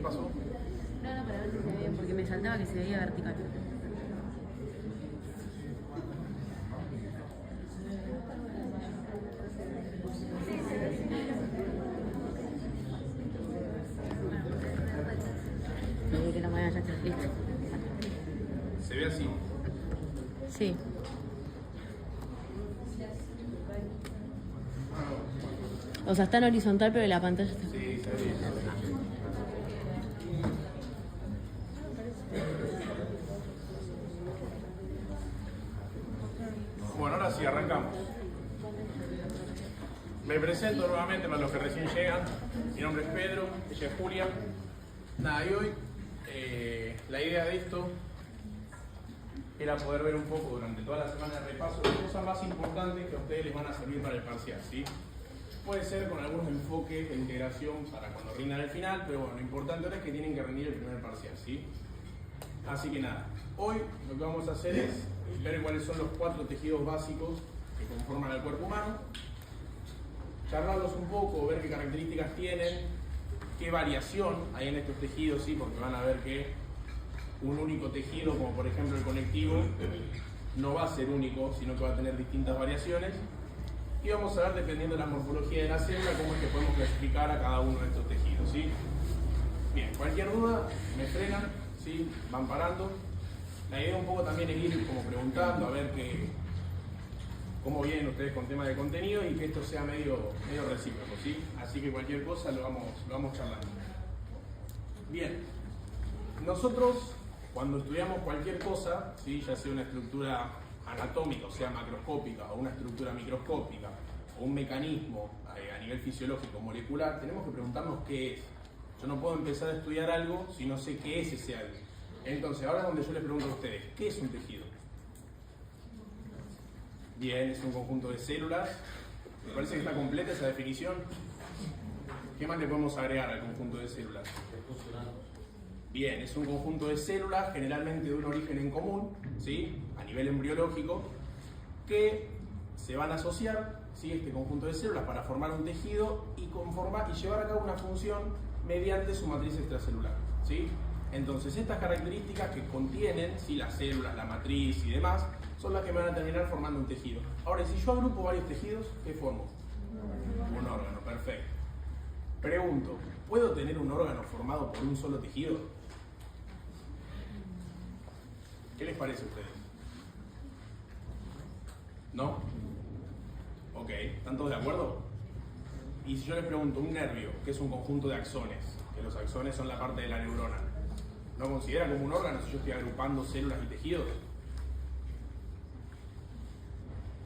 pasó? No, para ver si se ve bien, porque me saltaba que se veía vertical. Que la mañana ya está listo. Se ve así. Sí. O sea, está en horizontal, pero la pantalla está... Sí, se ve bien. Bueno, ahora sí, arrancamos. Me presento nuevamente para los que recién llegan. Mi nombre es Pedro, ella es Julia. Nada, y hoy la idea de esto era poder ver un poco durante toda la semana de repaso las cosas más importantes que a ustedes les van a servir para el parcial, ¿sí? Puede ser con algunos enfoques de integración para cuando rindan el final, pero bueno, lo importante ahora es que tienen que rendir el primer parcial, ¿sí? Así que nada, hoy lo que vamos a hacer es ver cuáles son los 4 tejidos básicos que conforman al cuerpo humano, charlarlos un poco, ver qué características tienen, qué variación hay en estos tejidos, ¿sí? Porque van a ver que un único tejido, como por ejemplo el conectivo, no va a ser único, sino que va a tener distintas variaciones. Y vamos a ver, dependiendo de la morfología de la célula, cómo es que podemos clasificar a cada uno de estos tejidos, ¿sí? Bien, cualquier duda, me frenan, ¿sí? Van parando. La idea un poco también es ir como preguntando, a ver cómo vienen ustedes con temas de contenido y que esto sea medio recíproco, ¿sí? Así que cualquier cosa lo vamos charlando. Bien, nosotros cuando estudiamos cualquier cosa, ¿sí? Ya sea una estructura anatómica, o sea macroscópica, o una estructura microscópica, o un mecanismo a nivel fisiológico molecular, tenemos que preguntarnos qué es. Yo no puedo empezar a estudiar algo si no sé qué es ese algo. Entonces, ahora es donde yo les pregunto a ustedes, ¿qué es un tejido? Bien, es un conjunto de células. Me parece que está completa esa definición. ¿Qué más le podemos agregar al conjunto de células? Bien, es un conjunto de células, generalmente de un origen en común, ¿sí? A nivel embriológico, que se van a asociar, ¿sí? Este conjunto de células para formar un tejido y llevar a cabo una función mediante su matriz extracelular, ¿sí? Entonces, estas características que contienen, ¿sí? Las células, la matriz y demás, son las que me van a terminar formando un tejido. Ahora, si yo agrupo varios tejidos, ¿qué formo? Un órgano, perfecto. Pregunto, ¿puedo tener un órgano formado por un solo tejido? ¿Qué les parece a ustedes? ¿No? Ok, ¿están todos de acuerdo? Y si yo les pregunto, un nervio, que es un conjunto de axones, que los axones son la parte de la neurona, ¿no considera como un órgano si yo estoy agrupando células y tejidos?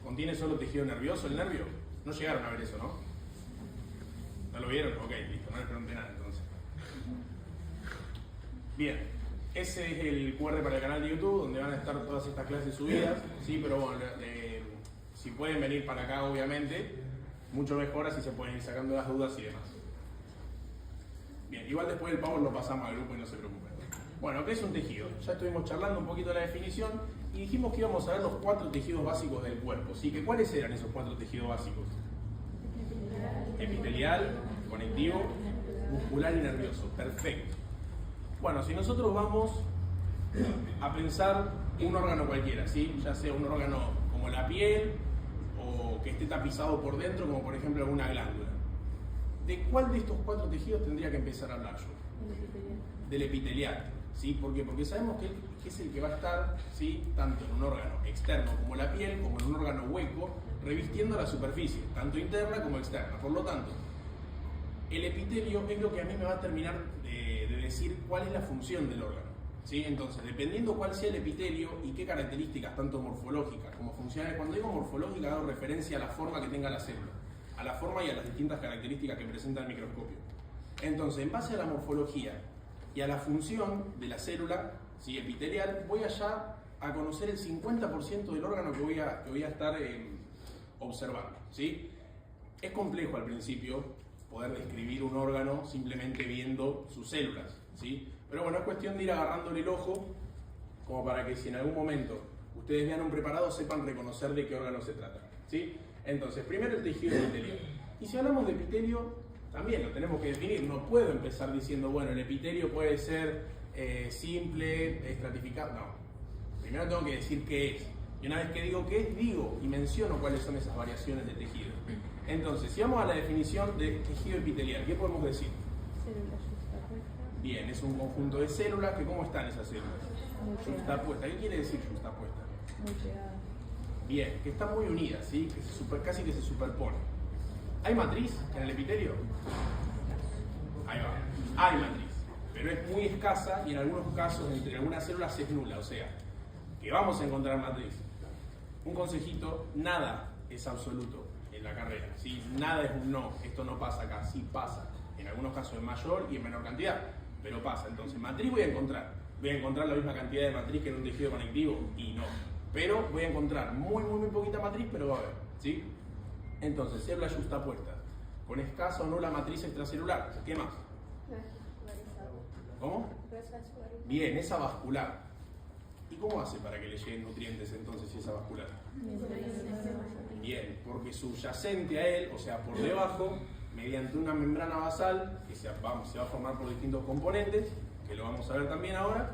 ¿Contiene solo tejido nervioso el nervio? No llegaron a ver eso, ¿no? ¿No lo vieron? Ok, listo, no les pregunté nada entonces. Bien, ese es el QR para el canal de YouTube, donde van a estar todas estas clases subidas, ¿sí? Pero bueno, si pueden venir para acá, obviamente, mucho mejor, así se pueden ir sacando las dudas y demás. Bien, igual después del Power lo pasamos al grupo y no se preocupen. Bueno, ¿qué es un tejido? Ya estuvimos charlando un poquito de la definición y dijimos que íbamos a ver los 4 tejidos básicos del cuerpo, ¿sí? ¿Que cuáles eran esos 4 tejidos básicos? Epitelial, conectivo, muscular y nervioso. Perfecto. Bueno, si nosotros vamos a pensar un órgano cualquiera, ¿sí? Ya sea un órgano como la piel o que esté tapizado por dentro, como por ejemplo alguna glándula. ¿De cuál de estos 4 tejidos tendría que empezar a hablar yo? Del epitelial. ¿Sí? ¿Por qué? Porque sabemos que es el que va a estar, ¿sí? Tanto en un órgano externo como la piel, como en un órgano hueco, revistiendo la superficie, tanto interna como externa. Por lo tanto, el epitelio es lo que a mí me va a terminar de decir cuál es la función del órgano, ¿sí? Entonces, dependiendo cuál sea el epitelio y qué características, tanto morfológicas como funcionales, cuando digo morfológica hago referencia a la forma que tenga la célula, a la forma y a las distintas características que presenta el microscopio. Entonces, en base a la morfología y a la función de la célula, ¿sí? Epitelial, voy allá a conocer el 50% del órgano que voy a estar observando, ¿sí? Es complejo al principio poder describir un órgano simplemente viendo sus células, ¿sí? Pero bueno, es cuestión de ir agarrándole el ojo como para que si en algún momento ustedes vean un preparado sepan reconocer de qué órgano se trata, ¿sí? Entonces, primero el tejido epitelial. Y si hablamos de epitelio, también lo tenemos que definir. No puedo empezar diciendo, bueno, el epitelio puede ser simple, estratificado. No. Primero tengo que decir qué es. Y una vez que digo qué es, digo y menciono cuáles son esas variaciones de tejido. Entonces, si vamos a la definición de tejido epitelial, ¿qué podemos decir? Células justapuestas. Bien, es un conjunto de células que ¿cómo están esas células? Justapuestas. ¿Qué quiere decir justapuesta? Muy pegadas. Bien, que están muy unidas, ¿sí? Casi que se superponen. ¿Hay matriz en el epitelio? Ahí va. Hay matriz, pero es muy escasa y en algunos casos, entre algunas células, es nula. O sea, que vamos a encontrar matriz. Un consejito, nada es absoluto en la carrera, ¿sí? Nada es un no, esto no pasa acá, sí pasa. En algunos casos en mayor y en menor cantidad, pero pasa. Entonces, matriz voy a encontrar la misma cantidad de matriz que en un tejido conectivo y no. Pero voy a encontrar muy poquita matriz, pero va a haber, ¿sí? Entonces, células justapuestas, con escasa o nula matriz extracelular. ¿Qué más? ¿Cómo? Bien, esa vascular. ¿Y cómo hace para que le lleguen nutrientes entonces esa vascular? Bien, porque subyacente a él, o sea, por debajo, mediante una membrana basal, que se va a formar por distintos componentes, que lo vamos a ver también ahora,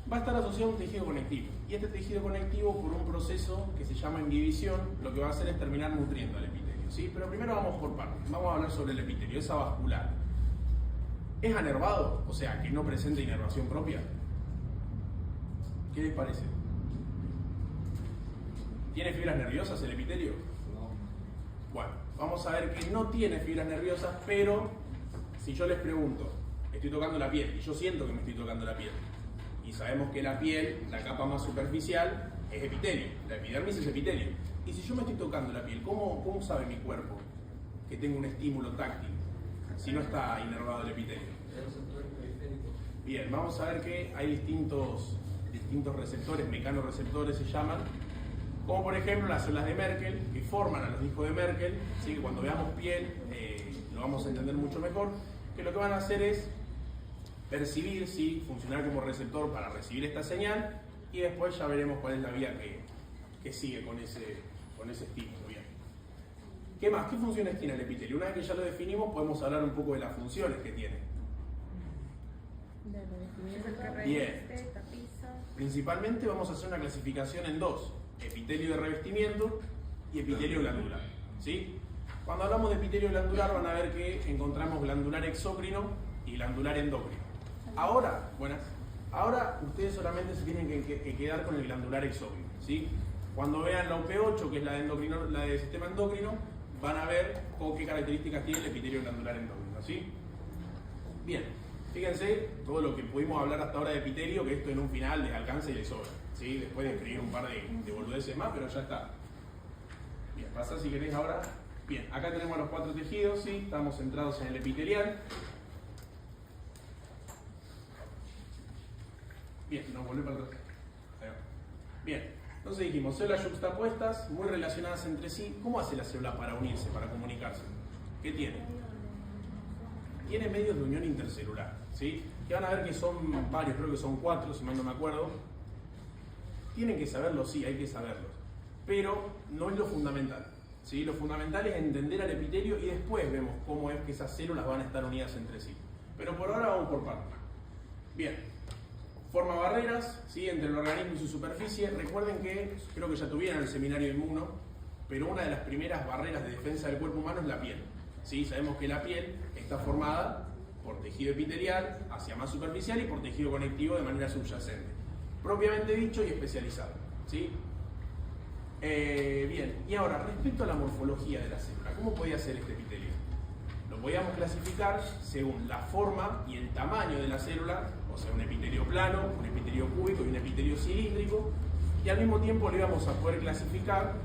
va a estar asociado a un tejido conectivo. Y este tejido conectivo, por un proceso que se llama inhibición, lo que va a hacer es terminar nutriendo al epitelio, ¿sí? Pero primero vamos por partes. Vamos a hablar sobre el epitelio, esa vascular. ¿Es anervado? O sea, que no presenta inervación propia. ¿Qué les parece? ¿Tiene fibras nerviosas el epitelio? No. Bueno, vamos a ver que no tiene fibras nerviosas, pero si yo les pregunto, estoy tocando la piel, y yo siento que me estoy tocando la piel, y sabemos que la piel, la capa más superficial, es epitelio, la epidermis es epitelio. Y si yo me estoy tocando la piel, ¿cómo sabe mi cuerpo que tengo un estímulo táctil si no está inervado el epitelio? Bien, vamos a ver que hay distintos receptores, mecanorreceptores se llaman, como por ejemplo las células de Merkel, que forman a los discos de Merkel, ¿sí? Que cuando veamos piel lo vamos a entender mucho mejor, que lo que van a hacer es percibir, ¿sí? Funcionar como receptor para recibir esta señal, y después ya veremos cuál es la vía que sigue con ese estímulo. Bien. ¿Qué más? ¿Qué funciones tiene el epitelio? Una vez que ya lo definimos, podemos hablar un poco de las funciones que tiene. Bien. Principalmente vamos a hacer una clasificación en dos: epitelio de revestimiento y epitelio glandular, ¿sí? Cuando hablamos de epitelio glandular van a ver que encontramos glandular exócrino y glandular endocrino. Ahora ustedes solamente se tienen que quedar con el glandular exócrino, ¿sí? Cuando vean la UP8, que es la del sistema endocrino, van a ver qué características tiene el epitelio glandular endocrino, ¿sí? Bien, fíjense todo lo que pudimos hablar hasta ahora de epitelio, que esto en un final les alcanza y les sobra, ¿sí? Después de escribir un par de boludeces más, pero ya está. Bien, pasa si querés ahora. Bien, acá tenemos los 4 tejidos, ¿sí? Estamos centrados en el epitelial. Bien, nos volvemos para atrás. Bien, entonces dijimos, células yuxtapuestas, muy relacionadas entre sí. ¿Cómo hace la célula para unirse, para comunicarse? ¿Qué tiene? Tiene medios de unión intercelular, ¿sí? Que van a ver que son varios, creo que son 4, si mal no me acuerdo. Tienen que saberlo, sí, hay que saberlo. Pero no es lo fundamental, ¿sí? Lo fundamental es entender al epitelio y después vemos cómo es que esas células van a estar unidas entre sí. Pero por ahora vamos por partes. Bien, forma barreras, ¿sí? Entre el organismo y su superficie. Recuerden que, creo que ya tuvieron el seminario inmuno, pero una de las primeras barreras de defensa del cuerpo humano es la piel, ¿sí? Sabemos que la piel está formada por tejido epitelial hacia más superficial y por tejido conectivo de manera subyacente, propiamente dicho y especializado, ¿sí? Bien, y ahora respecto a la morfología de la célula, ¿cómo podía ser este epitelio? Lo podíamos clasificar según la forma y el tamaño de la célula, o sea, un epitelio plano, un epitelio cúbico y un epitelio cilíndrico, y al mismo tiempo lo íbamos a poder clasificar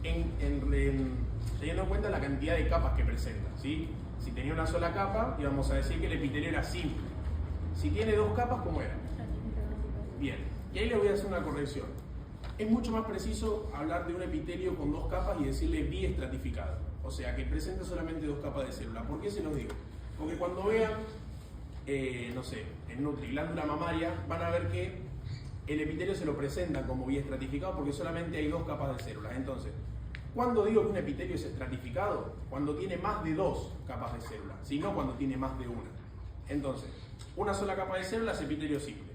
teniendo en cuenta la cantidad de capas que presenta, ¿sí? Si tenía una sola capa, íbamos a decir que el epitelio era simple. Si tiene 2 capas, ¿cómo era? Bien, y ahí le voy a hacer una corrección. Es mucho más preciso hablar de un epitelio con 2 capas y decirle biestratificado, o sea, que presenta solamente 2 capas de célula. ¿Por qué se los digo? Porque cuando vean, no sé, en Nutri, glándula mamaria, van a ver que el epitelio se lo presenta como biestratificado porque solamente hay 2 capas de células. Entonces, ¿Cuándo digo que un epitelio es estratificado? Cuando tiene más de 2 capas de célula, si no cuando tiene más de una. Entonces, una sola capa de célula es epitelio simple.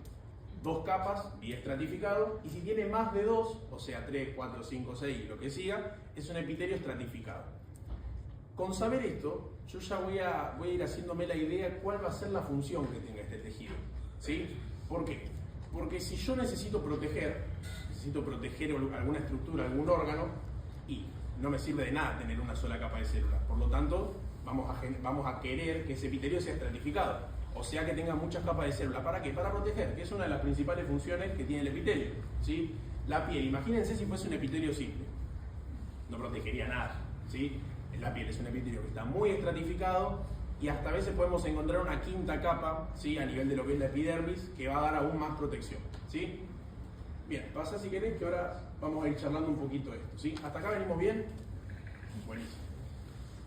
2 capas, biestratificado, y si tiene más de 2, o sea 3, 4, 5, 6, lo que siga, es un epitelio estratificado. Con saber esto, yo ya voy a ir haciéndome la idea cuál va a ser la función que tenga este tejido, ¿sí? ¿Por qué? Porque si yo necesito proteger alguna estructura, algún órgano, y no me sirve de nada tener una sola capa de células. Por lo tanto, vamos a querer que ese epitelio sea estratificado, o sea que tenga muchas capas de células. ¿Para qué? Para proteger, que es una de las principales funciones que tiene el epitelio, ¿sí? La piel, imagínense si fuese un epitelio simple, no protegería nada, ¿sí? La piel es un epitelio que está muy estratificado y hasta a veces podemos encontrar una quinta capa, ¿sí? A nivel de lo que es la epidermis, que va a dar aún más protección, ¿sí? Bien, pasa si querés que ahora vamos a ir charlando un poquito de esto, ¿sí? ¿Hasta acá venimos bien? Buenísimo.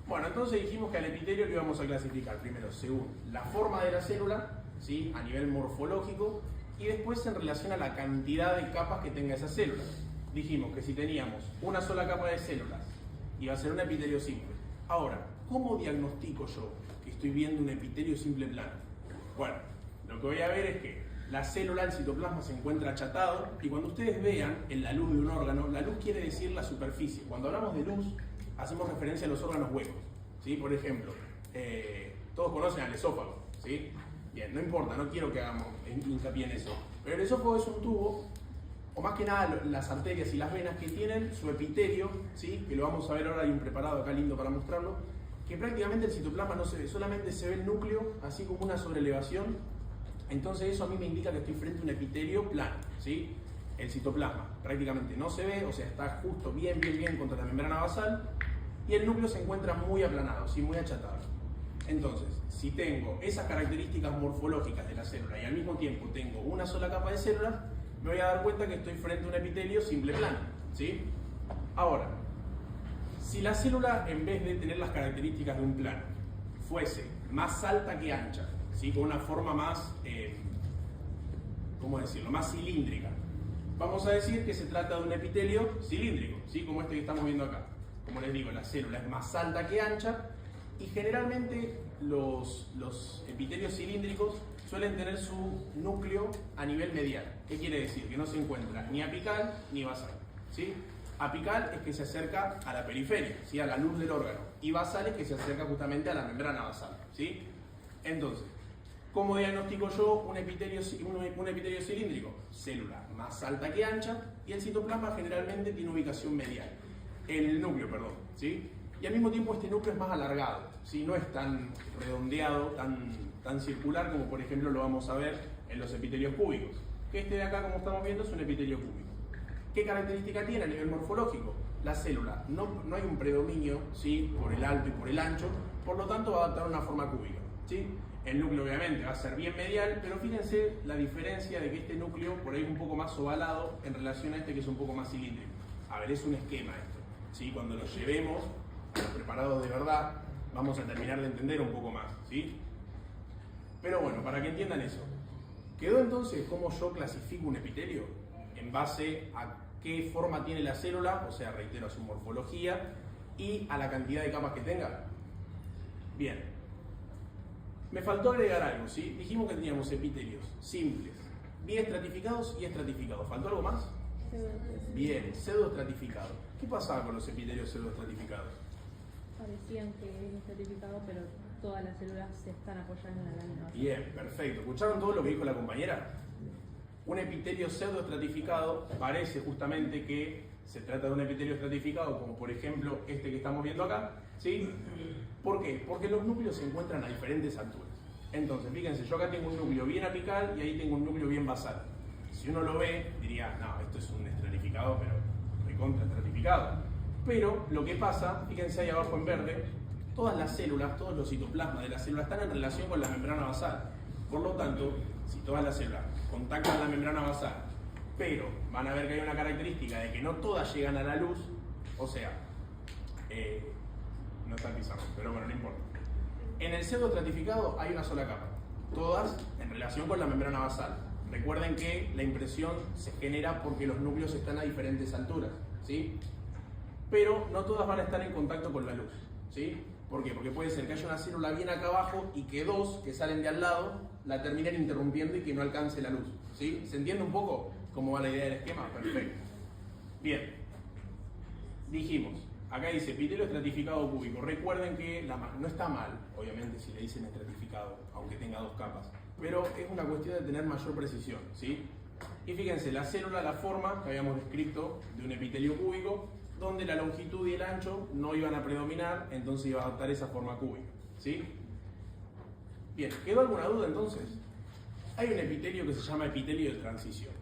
Bueno, entonces dijimos que al epitelio lo íbamos a clasificar primero según la forma de la célula, ¿sí? A nivel morfológico, y después en relación a la cantidad de capas que tenga esa célula. Dijimos que si teníamos una sola capa de células, iba a ser un epitelio simple. Ahora, ¿cómo diagnostico yo que estoy viendo un epitelio simple plano? Bueno, lo que voy a ver es que la célula, el citoplasma, se encuentra achatado, y cuando ustedes vean en la luz de un órgano, la luz quiere decir la superficie. Cuando hablamos de luz, hacemos referencia a los órganos huecos, ¿sí? Por ejemplo, todos conocen al esófago, ¿sí? Bien, no importa, no quiero que hagamos hincapié en eso, pero el esófago es un tubo, o más que nada las arterias y las venas, que tienen su epitelio, ¿sí? Que lo vamos a ver ahora, hay un preparado acá lindo para mostrarlo, que prácticamente el citoplasma no se ve, solamente se ve el núcleo, así como una sobreelevación. Entonces eso a mí me indica que estoy frente a un epitelio plano, ¿sí? El citoplasma prácticamente no se ve, o sea, está justo bien contra la membrana basal, y el núcleo se encuentra muy aplanado, ¿sí? Muy achatado. Entonces, si tengo esas características morfológicas de la célula y al mismo tiempo tengo una sola capa de células, me voy a dar cuenta que estoy frente a un epitelio simple plano, ¿sí? Ahora, si la célula, en vez de tener las características de un plano, fuese más alta que ancha, ¿sí? Con una forma más, ¿cómo decirlo?, más cilíndrica, vamos a decir que se trata de un epitelio cilíndrico, ¿sí? Como este que estamos viendo acá. Como les digo, la célula es más alta que ancha, y generalmente los epitelios cilíndricos suelen tener su núcleo a nivel medial. ¿Qué quiere decir? Que no se encuentra ni apical ni basal, ¿sí? Apical es que se acerca a la periferia, ¿sí? A la luz del órgano, y basal es que se acerca justamente a la membrana basal, ¿sí? Entonces, ¿cómo diagnostico yo un epitelio cilíndrico? Célula más alta que ancha, y el citoplasma generalmente tiene ubicación medial. El núcleo, perdón, ¿sí? Y al mismo tiempo este núcleo es más alargado, ¿sí? No es tan redondeado, tan circular como por ejemplo lo vamos a ver en los epitelios cúbicos. Que este de acá, como estamos viendo, es un epitelio cúbico. ¿Qué característica tiene a nivel morfológico? La célula, no hay un predominio, ¿sí? Por el alto y por el ancho, por lo tanto va a adoptar una forma cúbica, ¿sí? El núcleo obviamente va a ser bien medial, pero fíjense la diferencia de que este núcleo por ahí es un poco más ovalado en relación a este que es un poco más cilíndrico. A ver, es un esquema esto, ¿sí? Cuando lo llevemos preparados de verdad, vamos a terminar de entender un poco más, ¿sí? Pero bueno, para que entiendan eso, ¿quedó entonces cómo yo clasifico un epitelio? En base a qué forma tiene la célula, o sea, reitero, a su morfología y a la cantidad de capas que tenga. Bien, me faltó agregar algo, ¿sí? Dijimos que teníamos epitelios simples, biestratificados y estratificados. ¿Faltó algo más? Bien, pseudoestratificado. ¿Qué pasaba con los epitelios pseudoestratificados? Parecían que es estratificado, pero todas las células se están apoyando en la lámina. Bien, perfecto. ¿Escucharon todo lo que dijo la compañera? Un epitelio pseudoestratificado parece justamente que se trata de un epitelio estratificado, como por ejemplo este que estamos viendo acá, ¿sí? ¿Por qué? Porque los núcleos se encuentran a diferentes alturas. Entonces, fíjense, yo acá tengo un núcleo bien apical y ahí tengo un núcleo bien basal. Si uno lo ve, diría, no, esto es un estratificado, pero recontra estratificado. Pero lo que pasa, fíjense ahí abajo en verde, todas las células, todos los citoplasmas de la célula están en relación con la membrana basal. Por lo tanto, si todas las células contactan la membrana basal, pero van a ver que hay una característica de que no todas llegan a la luz, o sea, no está el pizarrón, pero bueno, no importa. En el pseudoestratificado hay una sola capa, todas en relación con la membrana basal. Recuerden que la impresión se genera porque los núcleos están a diferentes alturas, ¿sí? pero no todas van a estar en contacto con la luz, ¿sí? ¿Por qué? Porque puede ser que haya una célula bien acá abajo y que dos que salen de al lado la terminen interrumpiendo y que no alcance la luz, ¿sí? ¿Se entiende un poco cómo va la idea del esquema? Perfecto. Bien. Dijimos, acá dice epitelio estratificado cúbico. Recuerden que no está mal, obviamente, si le dicen estratificado, aunque tenga dos capas, pero es una cuestión de tener mayor precisión, ¿sí? Y fíjense, la célula, la forma que habíamos descrito de un epitelio cúbico, donde la longitud y el ancho no iban a predominar, entonces iba a adoptar esa forma cúbica, ¿sí? Bien, ¿quedó alguna duda entonces? Hay un epitelio que se llama epitelio de transición,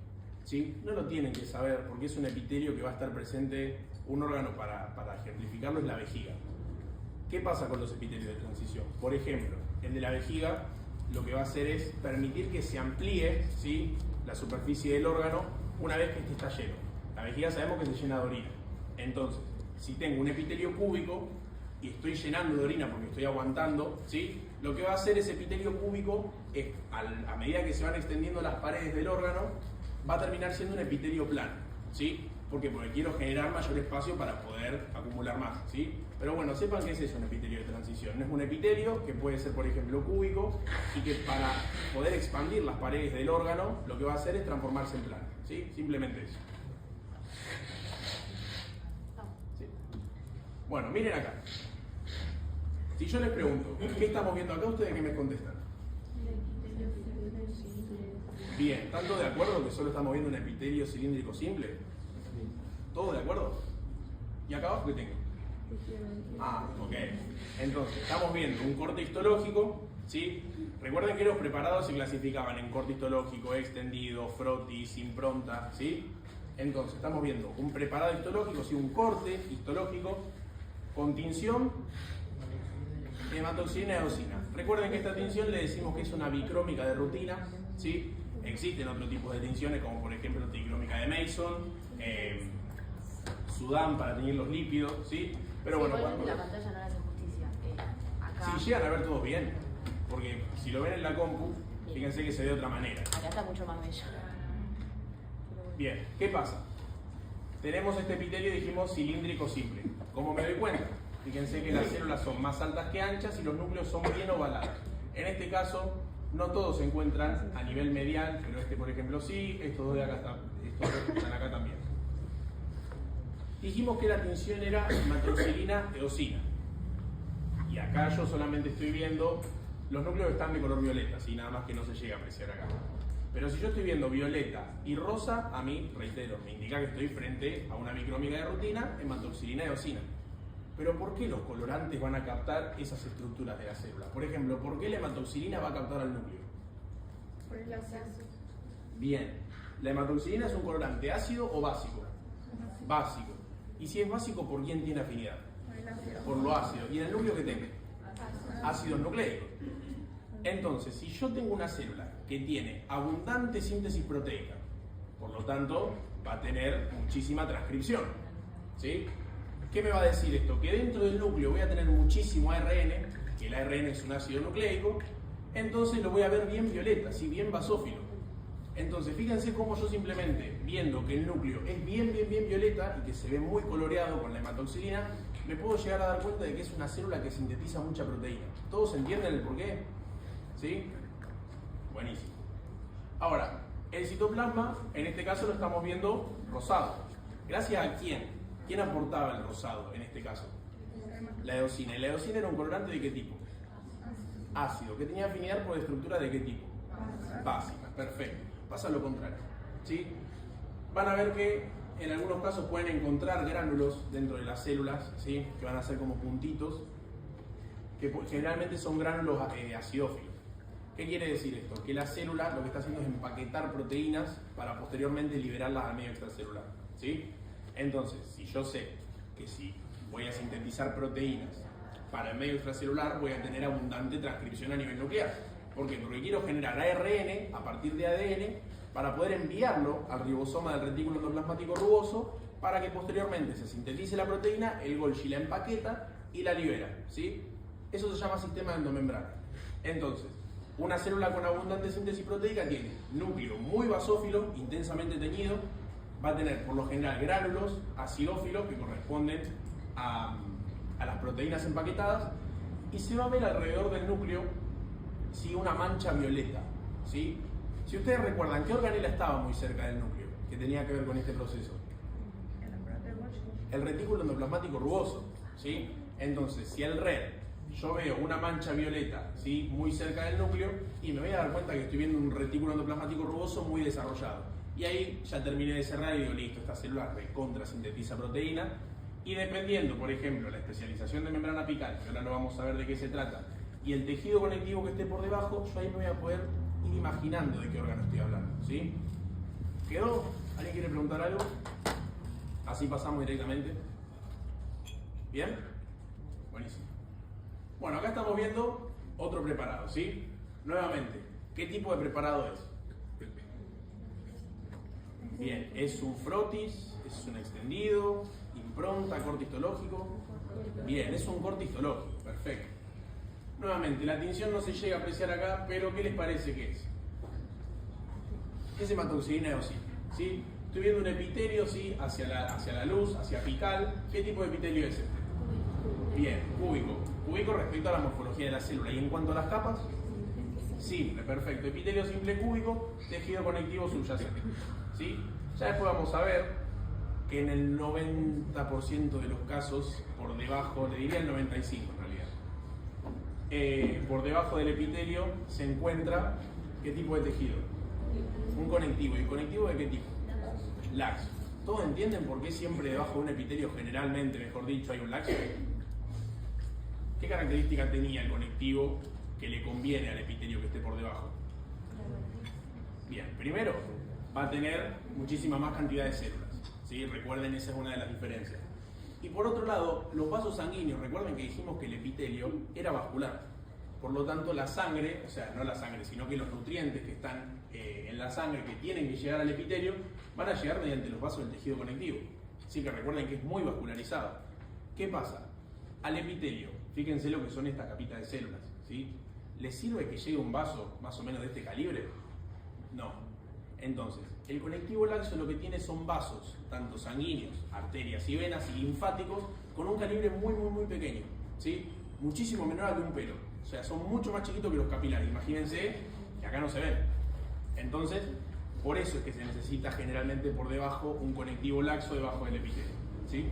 ¿sí? No lo tienen que saber porque es un epitelio que va a estar presente, un órgano para ejemplificarlo es la vejiga. ¿Qué pasa con los epitelios de transición? Por ejemplo, el de la vejiga lo que va a hacer es permitir que se amplíe, ¿sí?, la superficie del órgano una vez que este está lleno. La vejiga sabemos que se llena de orina. Entonces, si tengo un epitelio cúbico y estoy llenando de orina porque estoy aguantando, ¿sí?, lo que va a hacer ese epitelio cúbico es, a medida que se van extendiendo las paredes del órgano, va a terminar siendo un epitelio plano, ¿sí? Porque quiero generar mayor espacio para poder acumular más, ¿sí? Pero bueno, sepan que ese es un epitelio de transición. No es un epitelio que puede ser, por ejemplo, cúbico y que para poder expandir las paredes del órgano, lo que va a hacer es transformarse en plano, ¿sí? Simplemente eso. ¿Sí? Bueno, miren acá. Si yo les pregunto, ¿qué estamos viendo acá? ¿Ustedes qué me contestan? Bien, ¿están todos de acuerdo que solo estamos viendo un epitelio cilíndrico simple? ¿Todos de acuerdo? ¿Y acá abajo qué tengo? Ah, ok. Entonces, estamos viendo un corte histológico, ¿sí? Recuerden que los preparados se clasificaban en corte histológico, extendido, frotis, impronta, ¿sí? Entonces, estamos viendo un preparado histológico, ¿sí?, un corte histológico con tinción de hematoxilina y eosina. Recuerden que esta tinción le decimos que es una bicrómica de rutina, ¿sí? Existen otros tipos de tinciones, como por ejemplo tricrómica de Mason, Sudán para teñir los lípidos, ¿sí? Pero bueno, cuando la pantalla no le hace justicia. Acá... Si llegan a ver todos bien, porque si lo ven en la compu, fíjense que se ve de otra manera. Acá está mucho más bello. Bien, ¿qué pasa? Tenemos este epitelio y dijimos cilíndrico simple. ¿Cómo me doy cuenta? Fíjense que las células son más altas que anchas y los núcleos son bien ovalados. En este caso, no todos se encuentran a nivel medial, pero este, por ejemplo, sí, estos dos de acá están acá también. Dijimos que la tinción era hematoxilina eosina. Y acá yo solamente estoy viendo los núcleos que están de color violeta, ¿sí? Nada más que no se llega a apreciar acá. Pero si yo estoy viendo violeta y rosa, a mí, reitero, me indica que estoy frente a una micrómica de rutina, hematoxilina eosina. Pero ¿por qué los colorantes van a captar esas estructuras de la célula? Por ejemplo, ¿por qué la hematoxilina va a captar al núcleo? Por el ácido. Bien, ¿la hematoxilina es un colorante ácido o básico? Básico. Y si es básico, ¿por quién tiene afinidad? Por lo ácido. ¿Y en el núcleo qué tiene? Ácidos nucleicos. Entonces, si yo tengo una célula que tiene abundante síntesis proteica, por lo tanto, va a tener muchísima transcripción, ¿sí? ¿Qué me va a decir esto? Que dentro del núcleo voy a tener muchísimo ARN, que el ARN es un ácido nucleico, entonces lo voy a ver bien violeta, ¿sí?, bien basófilo. Entonces, fíjense cómo yo simplemente, viendo que el núcleo es bien violeta y que se ve muy coloreado con la hematoxilina, me puedo llegar a dar cuenta de que es una célula que sintetiza mucha proteína. ¿Todos entienden el porqué? ¿Sí? Buenísimo. Ahora, el citoplasma, en este caso lo estamos viendo rosado. ¿Gracias a quién? ¿Quién aportaba el rosado en este caso? La eosina. ¿Y la eosina era un colorante de qué tipo? Ácido. ¿Que tenía afinidad por estructura de qué tipo? Básica. Perfecto. Pasa lo contrario, ¿sí? Van a ver que en algunos casos pueden encontrar gránulos dentro de las células, ¿sí?, que van a ser como puntitos, que generalmente son gránulos acidófilos. ¿Qué quiere decir esto? Que la célula lo que está haciendo es empaquetar proteínas para posteriormente liberarlas al medio extracelular, ¿sí? Entonces, si yo sé que si voy a sintetizar proteínas para el medio extracelular, voy a tener abundante transcripción a nivel nuclear. ¿Por qué? Porque quiero generar ARN a partir de ADN para poder enviarlo al ribosoma del retículo endoplasmático rugoso para que posteriormente se sintetice la proteína, el Golgi la empaqueta y la libera, ¿sí? Eso se llama sistema endomembrana. Entonces, una célula con abundante síntesis proteica tiene núcleo muy basófilo, intensamente teñido, va a tener por lo general gránulos acidófilos que corresponden a las proteínas empaquetadas y se va a ver alrededor del núcleo, ¿sí?, una mancha violeta, ¿sí? Si ustedes recuerdan, ¿qué organela estaba muy cerca del núcleo que tenía que ver con este proceso? El retículo endoplasmático rugoso, ¿sí? Entonces, si al red yo veo una mancha violeta, ¿sí?, muy cerca del núcleo, y me voy a dar cuenta que estoy viendo un retículo endoplasmático rugoso muy desarrollado. Y ahí ya terminé de cerrar y digo, listo, esta célula recontra sintetiza proteína. Y dependiendo, por ejemplo, la especialización de membrana apical, que ahora lo vamos a ver de qué se trata, y el tejido conectivo que esté por debajo, yo ahí me voy a poder ir imaginando de qué órgano estoy hablando, ¿sí? ¿Quedó? ¿Alguien quiere preguntar algo? Así pasamos directamente. ¿Bien? Buenísimo. Bueno, acá estamos viendo otro preparado, ¿sí? Nuevamente, ¿qué tipo de preparado es? Bien, ¿es un frotis? ¿Es un extendido? ¿Impronta? ¿Corte histológico? Bien, es un corte histológico, perfecto. Nuevamente, la tinción no se llega a apreciar acá, pero ¿qué les parece que es? Es hematoxilina eosina, ¿sí? Estoy viendo un epitelio, ¿sí?, hacia la luz, hacia apical. ¿Qué tipo de epitelio es este? Bien, cúbico. Cúbico respecto a la morfología de la célula. ¿Y en cuanto a las capas? Simple, perfecto. Epitelio simple cúbico, tejido conectivo subyacente, ¿sí? Ya después vamos a ver que en el 90% de los casos, por debajo, le diría el 95% en realidad, por debajo del epitelio se encuentra ¿qué tipo de tejido? Un conectivo. ¿Y conectivo de qué tipo? Laxo. ¿Todos entienden por qué siempre debajo de un epitelio, generalmente, mejor dicho, hay un laxo? ¿Qué característica tenía el conectivo que le conviene al epitelio que esté por debajo? Bien, primero, va a tener muchísima más cantidad de células, ¿sí? Recuerden, esa es una de las diferencias. Y por otro lado, los vasos sanguíneos, recuerden que dijimos que el epitelio era vascular. Por lo tanto, la sangre, o sea, no la sangre, sino que los nutrientes que están en la sangre que tienen que llegar al epitelio, van a llegar mediante los vasos del tejido conectivo. Así que recuerden que es muy vascularizado. ¿Qué pasa? Al epitelio, fíjense lo que son estas capitas de células, ¿sí? ¿Les sirve que llegue un vaso más o menos de este calibre? No. Entonces, el conectivo laxo lo que tiene son vasos, tanto sanguíneos, arterias y venas y linfáticos, con un calibre muy, muy, muy pequeño, ¿sí? Muchísimo menor al de un pelo. O sea, son mucho más chiquitos que los capilares. Imagínense que acá no se ven. Entonces, por eso es que se necesita generalmente por debajo un conectivo laxo debajo del epitelio, ¿sí?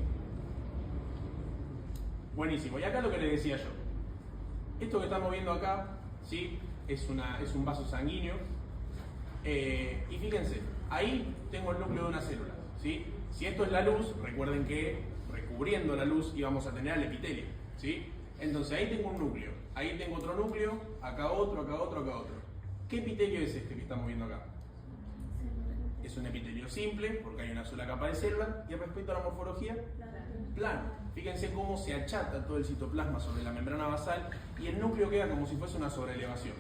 Buenísimo. Y acá lo que les decía yo. Esto que estamos viendo acá, ¿sí?, es un vaso sanguíneo. Y fíjense, ahí tengo el núcleo de una célula, ¿sí? Si esto es la luz, recuerden que recubriendo la luz íbamos a tener al epitelio, ¿sí? Entonces ahí tengo un núcleo, ahí tengo otro núcleo, acá otro, acá otro, acá otro. ¿Qué epitelio es este que estamos viendo acá? Es un epitelio simple, porque hay una sola capa de célula, y respecto a la morfología, plano. Fíjense cómo se achata todo el citoplasma sobre la membrana basal y el núcleo queda como si fuese una sobreelevación.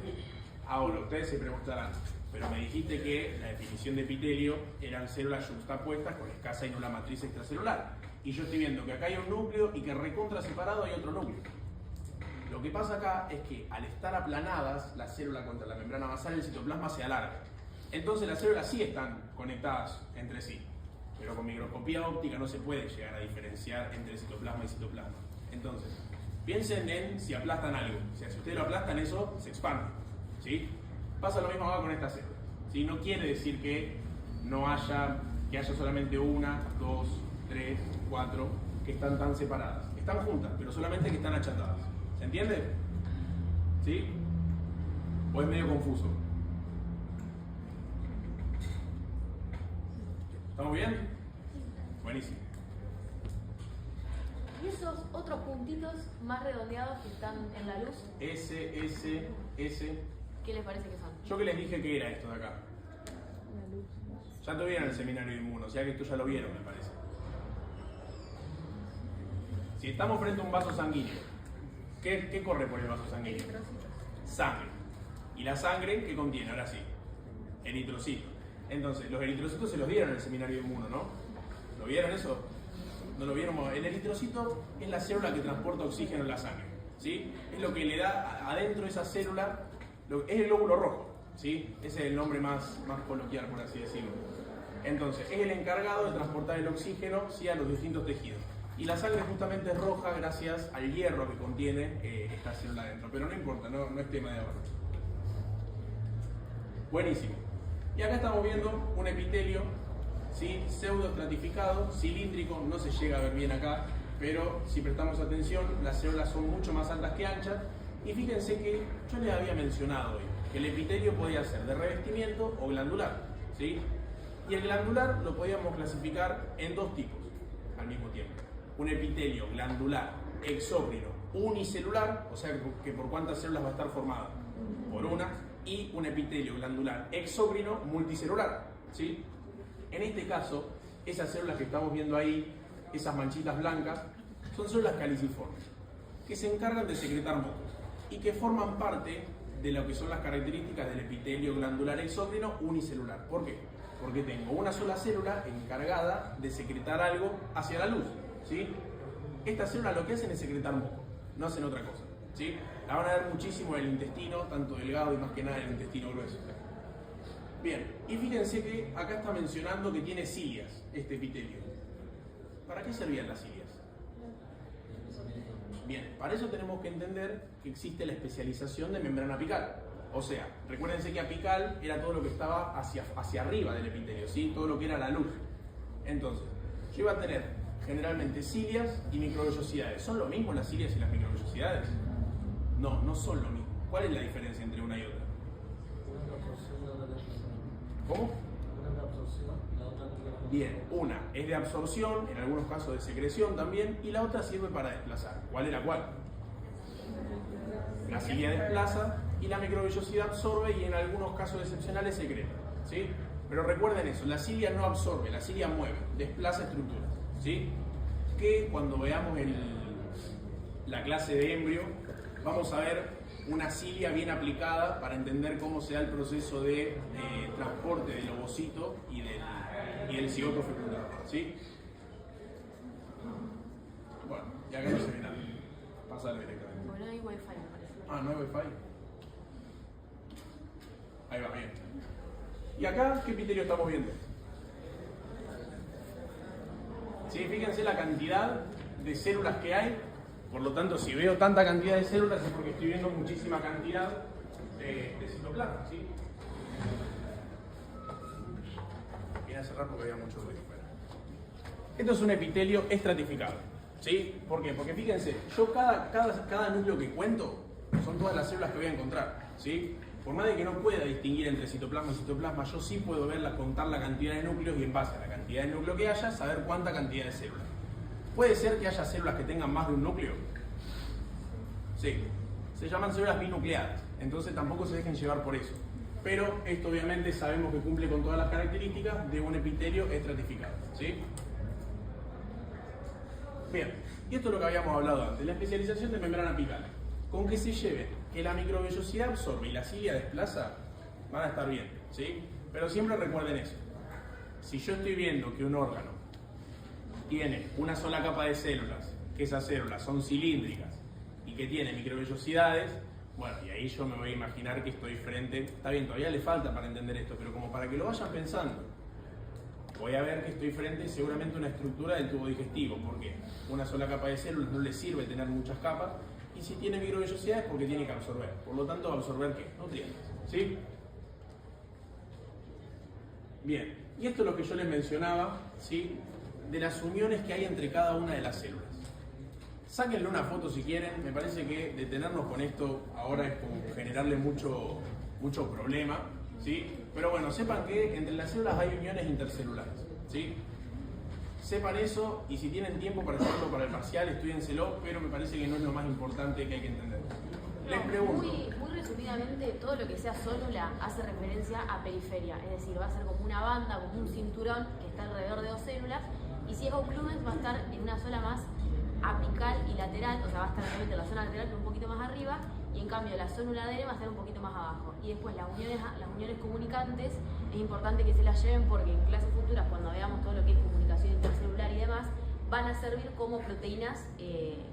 Ahora, ustedes se preguntarán, pero me dijiste que la definición de epitelio eran células yuxtapuestas con escasa y nula matriz extracelular. Y yo estoy viendo que acá hay un núcleo y que recontra separado hay otro núcleo. Lo que pasa acá es que al estar aplanadas la célula contra la membrana basal, el citoplasma se alarga. Entonces las células sí están conectadas entre sí, pero con microscopía óptica no se puede llegar a diferenciar entre citoplasma y citoplasma. Entonces, piensen en si aplastan algo. O sea, si ustedes lo aplastan, eso se expande, ¿sí? Pasa lo mismo acá con estas células, ¿sí? No quiere decir que haya solamente una, dos, tres, cuatro que están tan separadas. Están juntas, pero solamente que están achatadas. ¿Se entiende? ¿Sí? ¿O es medio confuso? ¿Estamos bien? Buenísimo. ¿Y esos otros puntitos más redondeados que están en la luz? S. ¿Qué les parece que son? Yo que les dije que era esto de acá. La luz. Ya te vieron el seminario de inmuno, o sea que esto ya lo vieron, me parece. Si estamos frente a un vaso sanguíneo, ¿qué corre por el vaso sanguíneo? Sangre. ¿Y la sangre qué contiene? Ahora sí, eritrocitos. Entonces, los eritrocitos se los dieron en el seminario de inmuno, ¿no? ¿Lo vieron eso? ¿No lo vieron? El eritrocito es la célula que transporta oxígeno en la sangre, ¿sí? Es lo que le da adentro de esa célula, es el glóbulo rojo, ¿sí? Ese es el nombre más coloquial, por así decirlo. Entonces, es el encargado de transportar el oxígeno, ¿sí?, a los distintos tejidos. Y la sangre justamente es roja gracias al hierro que contiene esta célula dentro. Pero no importa, no es tema de ahora. Buenísimo. Y acá estamos viendo un epitelio, ¿sí? Pseudoestratificado, cilíndrico, no se llega a ver bien acá, pero si prestamos atención, las células son mucho más altas que anchas. Y fíjense que yo les había mencionado hoy que el epitelio podía ser de revestimiento o glandular, ¿sí? Y el glandular lo podíamos clasificar en dos tipos al mismo tiempo. Un epitelio glandular exócrino unicelular, o sea que por cuántas células va a estar formada, por una, y un epitelio glandular exócrino multicelular, ¿sí? En este caso, esas células que estamos viendo ahí, esas manchitas blancas, son células caliciformes, que se encargan de secretar mocos y que forman parte de lo que son las características del epitelio glandular exócrino unicelular. ¿Por qué? Porque tengo una sola célula encargada de secretar algo hacia la luz, ¿sí? Estas células lo que hacen es secretar moco, no hacen otra cosa, ¿sí? La van a ver muchísimo en el intestino, tanto delgado y más que nada en el intestino grueso. Bien, y fíjense que acá está mencionando que tiene cilias este epitelio. ¿Para qué servían las cilias? Bien, para eso tenemos que entender que existe la especialización de membrana apical. O sea, recuérdense que apical era todo lo que estaba hacia arriba del epitelio, ¿sí? Todo lo que era la luz. Entonces, yo iba a tener generalmente cilias y microvellosidades. ¿Son lo mismo las cilias y las microvellosidades? No, no son lo mismo. ¿Cuál es la diferencia entre una y otra? ¿Cómo? Bien, una es de absorción, en algunos casos de secreción también, y la otra sirve para desplazar. ¿Cuál es la cual? La cilia desplaza y la microvellosidad absorbe y en algunos casos excepcionales secreta, ¿sí? Pero recuerden eso, la cilia no absorbe, la cilia mueve, desplaza estructuras, ¿sí? Que cuando veamos la clase de embrio, vamos a ver una cilia bien aplicada para entender cómo se da el proceso de transporte del ovocito y del cigoto fecundador, ¿sí? Bueno, y acá no se ve nada. Pasalo directamente. Bueno, hay wifi, me parece. Ah, ¿no hay wifi? Ahí va, bien. ¿Y acá qué epitelio estamos viendo? ¿Sí? Fíjense la cantidad de células que hay. Por lo tanto, si veo tanta cantidad de células es porque estoy viendo muchísima cantidad de citoplasma, ¿sí? Vine a cerrar porque había mucho ruido fuera. Esto es un epitelio estratificado, ¿sí? ¿Por qué? Porque fíjense, yo cada núcleo que cuento son todas las células que voy a encontrar, ¿sí? Por más de que no pueda distinguir entre citoplasma y citoplasma, yo sí puedo contar la cantidad de núcleos y en base a la cantidad de núcleo que haya, saber cuánta cantidad de células. ¿Puede ser que haya células que tengan más de un núcleo? Sí. Se llaman células binucleadas, entonces tampoco se dejen llevar por eso. Pero esto obviamente sabemos que cumple con todas las características de un epitelio estratificado, ¿sí? Bien, y esto es lo que habíamos hablado antes, la especialización de membrana apical. Con que se lleven que la microvellosidad absorbe y la cilia desplaza, van a estar bien, ¿sí? Pero siempre recuerden eso. Si yo estoy viendo que un órgano tiene una sola capa de células, que esas células son cilíndricas y que tiene microvellosidades, bueno, y ahí yo me voy a imaginar que estoy frente, está bien, todavía le falta para entender esto, pero como para que lo vayan pensando, voy a ver que estoy frente seguramente a una estructura del tubo digestivo, porque una sola capa de células no le sirve tener muchas capas, y si tiene microvellosidades porque tiene que absorber, por lo tanto va a absorber ¿qué? Nutrientes, ¿sí? Bien, y esto es lo que yo les mencionaba, ¿sí? De las uniones que hay entre cada una de las células. Sáquenle una foto si quieren, me parece que detenernos con esto ahora es como generarle mucho problema, ¿sí? Pero bueno, sepan que entre las células hay uniones intercelulares, ¿sí? Sepan eso y si tienen tiempo para hacerlo para el parcial, estudiénselo, pero me parece que no es lo más importante que hay que entender. Les pregunto. Muy resumidamente, todo lo que sea célula hace referencia a periferia, es decir, va a ser como una banda, como un cinturón que está alrededor de dos células, y si es occlument va a estar en una sola más apical y lateral, o sea, va a estar realmente en la zona lateral pero un poquito más arriba, y en cambio la zona adhere va a estar un poquito más abajo. Y después las uniones comunicantes es importante que se las lleven porque en clases futuras, cuando veamos todo lo que es comunicación intercelular y demás, van a servir como proteínas,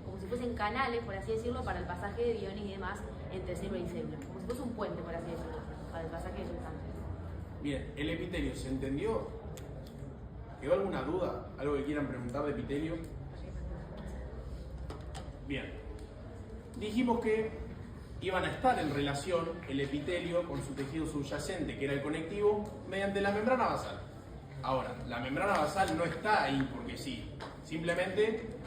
como si fuesen canales, por así decirlo, para el pasaje de iones y demás entre célula y célula, como si fuese un puente, por así decirlo, para el pasaje de sustancias. Bien, ¿el epitelio se entendió? ¿Quedó alguna duda? ¿Algo que quieran preguntar de epitelio? Bien. Dijimos que iban a estar en relación el epitelio con su tejido subyacente, que era el conectivo, mediante la membrana basal. Ahora, la membrana basal no está ahí porque sí. Simplemente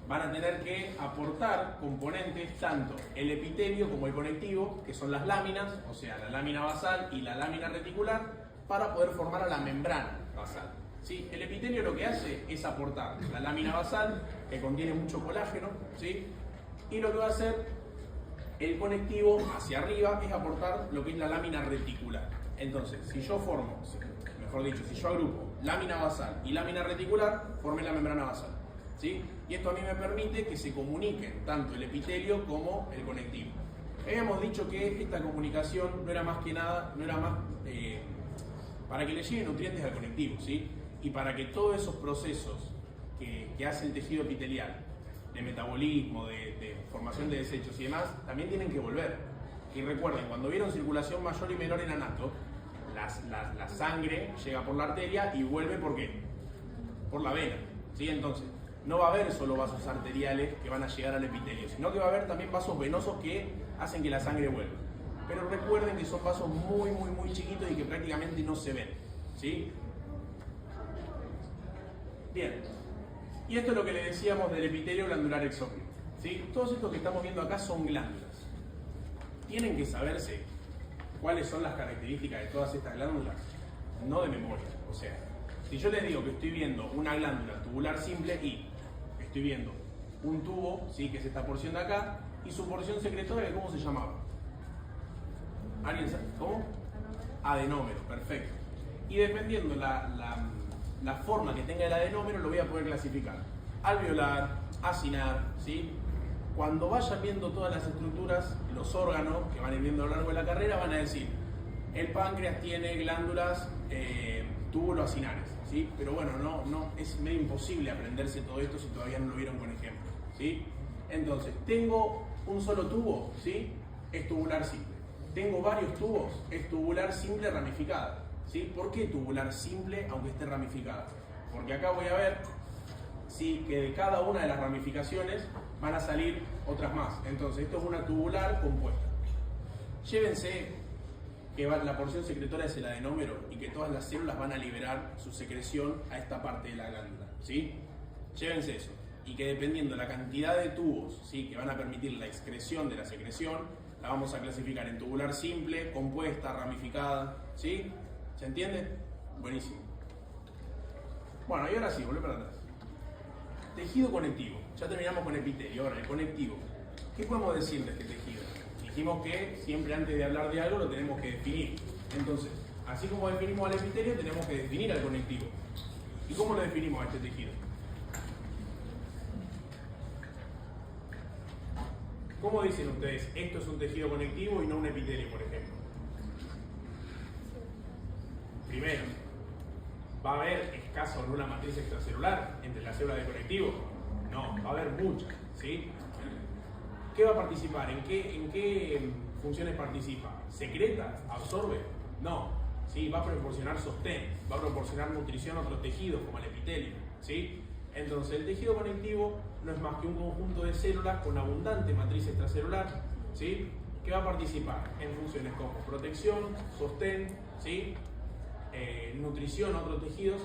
van a tener que aportar componentes, tanto el epitelio como el conectivo, que son las láminas, o sea, la lámina basal y la lámina reticular, para poder formar a la membrana basal. ¿Sí? El epitelio lo que hace es aportar la lámina basal, que contiene mucho colágeno, ¿sí? Y lo que va a hacer el conectivo hacia arriba es aportar lo que es la lámina reticular. Entonces, si yo formo, mejor dicho, si yo agrupo lámina basal y lámina reticular, formé la membrana basal, ¿sí? Y esto a mí me permite que se comuniquen tanto el epitelio como el conectivo. Habíamos dicho que esta comunicación no era más que nada, no era más para que le lleguen nutrientes al conectivo, ¿sí? Y para que todos esos procesos que hace el tejido epitelial, de metabolismo, de formación de desechos y demás, también tienen que volver. Y recuerden, cuando vieron circulación mayor y menor en anato, la sangre llega por la arteria y vuelve ¿por qué? Por la vena, ¿sí? Entonces, no va a haber solo vasos arteriales que van a llegar al epitelio, sino que va a haber también vasos venosos que hacen que la sangre vuelva. Pero recuerden que son vasos muy chiquitos y que prácticamente no se ven, ¿sí? Bien. Y esto es lo que le decíamos del epitelio glandular exócrino, ¿sí? Todos estos que estamos viendo acá son glándulas. Tienen que saberse cuáles son las características de todas estas glándulas, no de memoria. O sea, si yo les digo que estoy viendo una glándula tubular simple y estoy viendo un tubo, ¿sí? Que es esta porción de acá, y su porción secretoria, ¿cómo se llamaba? ¿Alguien sabe? ¿Cómo? Adenómero, perfecto. Y dependiendo la forma que tenga el adenómero, lo voy a poder clasificar. Alveolar, acinar, ¿sí? Cuando vayan viendo todas las estructuras, los órganos que van a ir viendo a lo largo de la carrera, van a decir, el páncreas tiene glándulas túbulo-acinares, ¿sí? Pero bueno, no, es medio imposible aprenderse todo esto si todavía no lo vieron con ejemplos, ¿sí? Entonces, tengo un solo tubo, ¿sí? Es tubular simple. Tengo varios tubos, es tubular simple ramificada, ¿sí? ¿Por qué tubular simple aunque esté ramificada? Porque acá voy a ver, ¿sí? Que de cada una de las ramificaciones van a salir otras más. Entonces, esto es una tubular compuesta. Llévense que la porción secretoria es el adenómero y que todas las células van a liberar su secreción a esta parte de la glándula, ¿sí? Llévense eso. Y que dependiendo de la cantidad de tubos, ¿sí? Que van a permitir la excreción de la secreción, la vamos a clasificar en tubular simple, compuesta, ramificada, ¿sí? ¿Se entiende? Buenísimo. Bueno, y ahora sí, volvé para atrás. Tejido conectivo. Ya terminamos con epitelio. Ahora, el conectivo. ¿Qué podemos decir de este tejido? Dijimos que siempre antes de hablar de algo lo tenemos que definir. Entonces, así como definimos al epitelio, tenemos que definir al conectivo. ¿Y cómo lo definimos a este tejido? ¿Cómo dicen ustedes, esto es un tejido conectivo y no un epitelio, por ejemplo? Primero, ¿va a haber escasa o nula matriz extracelular entre las células de conectivo? No, va a haber muchas, ¿sí? ¿Qué va a participar? ¿En qué funciones participa? ¿Secreta? ¿Absorbe? No, ¿sí? Va a proporcionar sostén, va a proporcionar nutrición a otros tejidos como el epitelio, ¿sí? Entonces, el tejido conectivo no es más que un conjunto de células con abundante matriz extracelular, ¿sí? Que va a participar en funciones como protección, sostén, ¿sí? Nutrición a otros tejidos,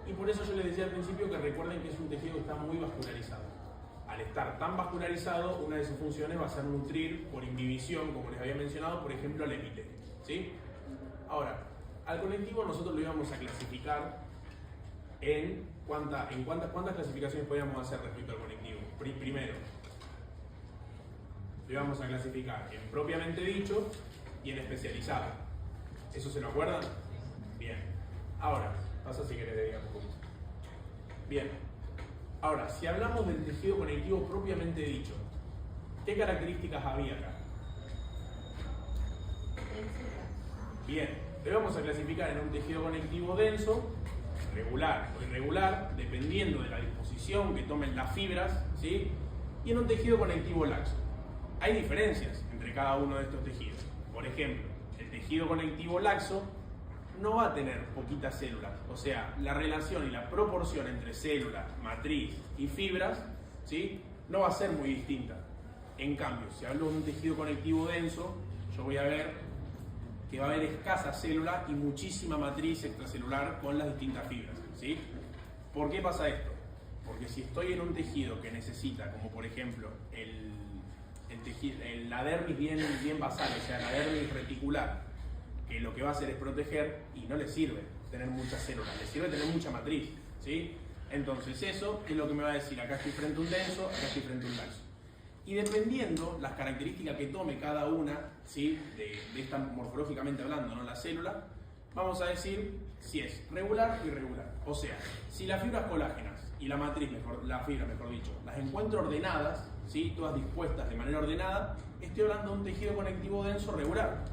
y por eso yo les decía al principio que recuerden que es un tejido que está muy vascularizado. Al estar tan vascularizado, una de sus funciones va a ser nutrir por inhibición, como les había mencionado, por ejemplo, al epitelio, ¿sí? Ahora, al conectivo nosotros lo íbamos a clasificar en cuántas clasificaciones podíamos hacer respecto al conectivo. Primero, lo íbamos a clasificar en propiamente dicho y en especializado. ¿Eso se lo acuerdan? Bien. Ahora, pasa si querés de un poquito. Bien. Ahora, si hablamos del tejido conectivo propiamente dicho, ¿qué características había acá? Bien. Lo vamos a clasificar en un tejido conectivo denso, regular o irregular, dependiendo de la disposición que tomen las fibras, ¿sí? Y en un tejido conectivo laxo. Hay diferencias entre cada uno de estos tejidos. Por ejemplo, el tejido conectivo laxo no va a tener poquitas células, o sea, la relación y la proporción entre células, matriz y fibras, ¿sí? No va a ser muy distinta. En cambio, si hablo de un tejido conectivo denso, yo voy a ver que va a haber escasa célula y muchísima matriz extracelular con las distintas fibras, ¿sí? ¿Por qué pasa esto? Porque si estoy en un tejido que necesita, como por ejemplo la dermis bien basal, o sea, la dermis reticular, que lo que va a hacer es proteger, y no le sirve tener muchas células, le sirve tener mucha matriz, ¿sí? Entonces eso es lo que me va a decir, acá estoy frente a un denso, acá estoy frente a un laxo. Y dependiendo las características que tome cada una, ¿sí? de esta morfológicamente hablando, ¿no? La célula, vamos a decir si es regular o irregular. O sea, si las fibras colágenas y la matriz, la fibra mejor dicho, las encuentro ordenadas, ¿sí? Todas dispuestas de manera ordenada, estoy hablando de un tejido conectivo denso regular.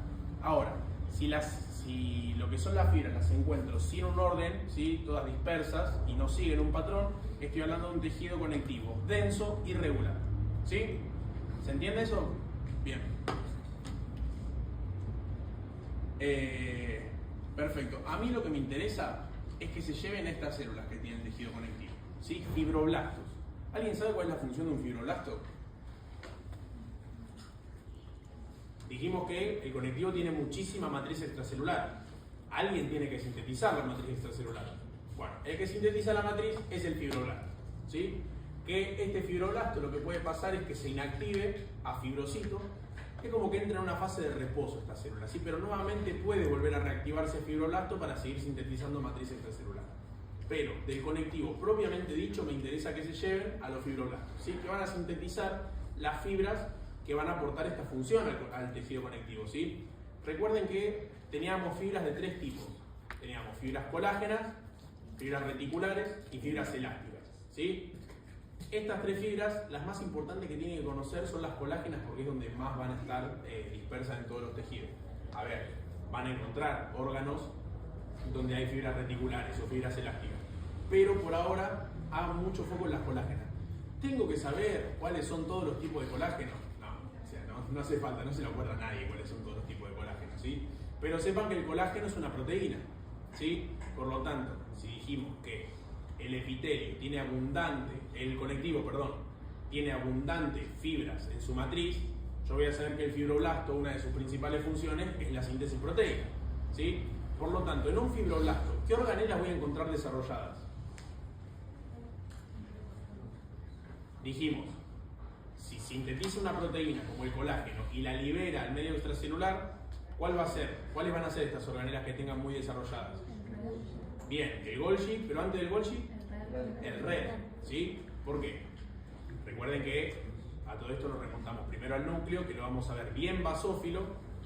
Ahora, si lo que son las fibras las encuentro sin un orden, ¿sí? Todas dispersas y no siguen un patrón, estoy hablando de un tejido conectivo denso irregular. ¿Sí? ¿Se entiende eso? Bien. Perfecto. A mí lo que me interesa es que se lleven estas células que tienen tejido conectivo, ¿sí? Fibroblastos. ¿Alguien sabe cuál es la función de un fibroblasto? Dijimos que el conectivo tiene muchísima matriz extracelular. Alguien tiene que sintetizar la matriz extracelular. Bueno, el que sintetiza la matriz es el fibroblasto, ¿sí? Que este fibroblasto lo que puede pasar es que se inactive a fibrocito, que es como que entra en una fase de reposo esta célula, ¿sí? Pero nuevamente puede volver a reactivarse el fibroblasto para seguir sintetizando matriz extracelular. Pero del conectivo propiamente dicho me interesa que se lleven a los fibroblastos, ¿sí? Que van a sintetizar las fibras que van a aportar esta función al tejido conectivo, ¿sí? Recuerden que teníamos fibras de tres tipos. Teníamos fibras colágenas, fibras reticulares y fibras elásticas, ¿sí? Estas tres fibras, las más importantes que tienen que conocer son las colágenas porque es donde más van a estar dispersas en todos los tejidos. A ver, van a encontrar órganos donde hay fibras reticulares o fibras elásticas, pero por ahora hagan mucho foco en las colágenas. ¿Tengo que saber cuáles son todos los tipos de colágeno? No hace falta, no se lo acuerda a nadie cuáles son todos los tipos de colágeno, ¿sí? Pero sepan que el colágeno es una proteína, ¿sí? Por lo tanto, si dijimos que el epitelio tiene el conectivo, tiene abundantes fibras en su matriz, yo voy a saber que el fibroblasto, una de sus principales funciones es la síntesis proteica, ¿sí? Por lo tanto, en un fibroblasto, ¿qué organelas voy a encontrar desarrolladas? Dijimos, si sintetiza una proteína como el colágeno y la libera al medio extracelular, ¿cuál va a ser? ¿Cuáles van a ser estas organelas que tengan muy desarrolladas? Bien, el Golgi, pero antes del Golgi, el RER, ¿sí? ¿Por qué? Recuerden que a todo esto nos remontamos primero al núcleo, que lo vamos a ver bien basófilo,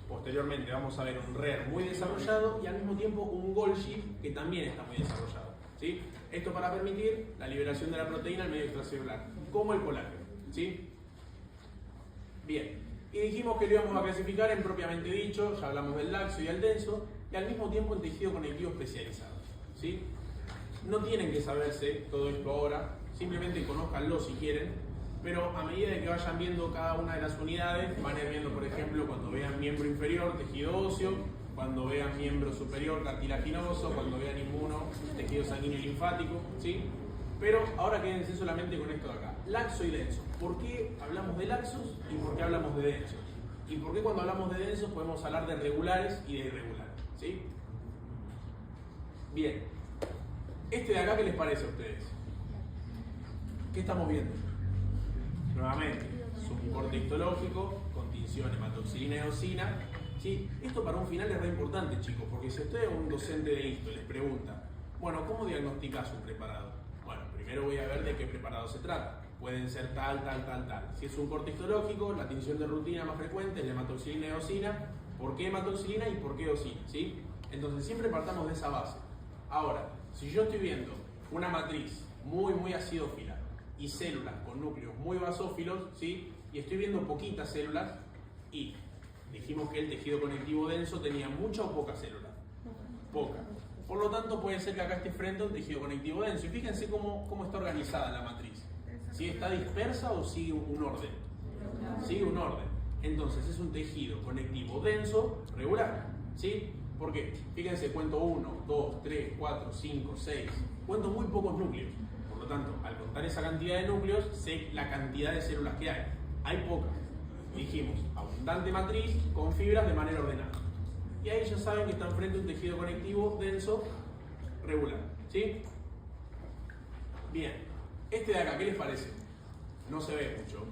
posteriormente vamos a ver un RER muy desarrollado y al mismo tiempo un Golgi que también está muy desarrollado, ¿sí? Esto para permitir la liberación de la proteína al medio extracelular, como el colágeno, ¿sí? Bien, y dijimos que lo íbamos a clasificar en propiamente dicho, ya hablamos del laxo y el denso, y al mismo tiempo en tejido conectivo especializado, ¿sí? No tienen que saberse todo esto ahora, simplemente conózcanlo si quieren, pero a medida de que vayan viendo cada una de las unidades, van a ir viendo, por ejemplo, cuando vean miembro inferior, tejido óseo, cuando vean miembro superior, cartilaginoso, cuando vean inmuno, tejido sanguíneo y linfático, ¿sí? Pero ahora quédense solamente con esto de acá, laxo y denso. ¿Por qué hablamos de laxos y por qué hablamos de densos? ¿Y por qué cuando hablamos de densos podemos hablar de regulares y de irregulares? ¿Sí? Bien. Este de acá, ¿qué les parece a ustedes? ¿Qué estamos viendo? Nuevamente, es un corte histológico con tinción hematoxilina y eosina. ¿Sí? Esto para un final es re importante, chicos, porque si usted es un docente de histo les pregunta, bueno, ¿cómo diagnosticás un preparado? Bueno, primero voy a ver de qué preparado se trata. Pueden ser tal. Si es un corte histológico, la tinción de rutina más frecuente es la hematoxilina y eosina. ¿Por qué hematoxilina y por qué eosina? ¿Sí? Entonces siempre partamos de esa base. Ahora, si yo estoy viendo una matriz muy acidófila y células con núcleos muy basófilos, ¿sí? Y estoy viendo poquitas células y dijimos que el tejido conectivo denso tenía mucha o poca célula. Poca. Por lo tanto, puede ser que acá esté frente a un tejido conectivo denso. Y fíjense cómo está organizada la matriz. ¿Sí? ¿Está dispersa o sigue un orden? Sigue un orden. Entonces es un tejido conectivo denso regular. ¿Sí? ¿Por qué? Fíjense, cuento 1, 2, 3, 4, 5, 6. Cuento muy pocos núcleos. Por lo tanto, al contar esa cantidad de núcleos, sé la cantidad de células que hay. Hay pocas. dijimos, abundante matriz con fibras de manera ordenada. Y ahí ya saben que están frente a un tejido conectivo denso, regular. ¿Sí? Bien. Este de acá, ¿qué les parece? No se ve mucho.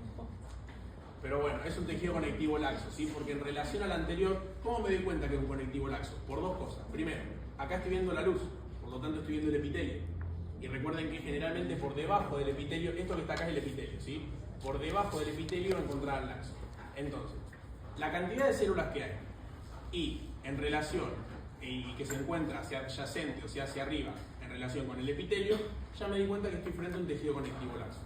Pero bueno, es un tejido conectivo laxo, ¿sí? Porque en relación al anterior, ¿cómo me doy cuenta que es un conectivo laxo? Por dos cosas. Primero, acá estoy viendo la luz, por lo tanto estoy viendo el epitelio. Y recuerden que generalmente por debajo del epitelio, esto que está acá es el epitelio, ¿sí? Por debajo del epitelio encontrarán laxo. Entonces, la cantidad de células que hay y en relación, y que se encuentra hacia adyacente, o sea, hacia arriba, en relación con el epitelio, ya me di cuenta que estoy frente a un tejido conectivo laxo.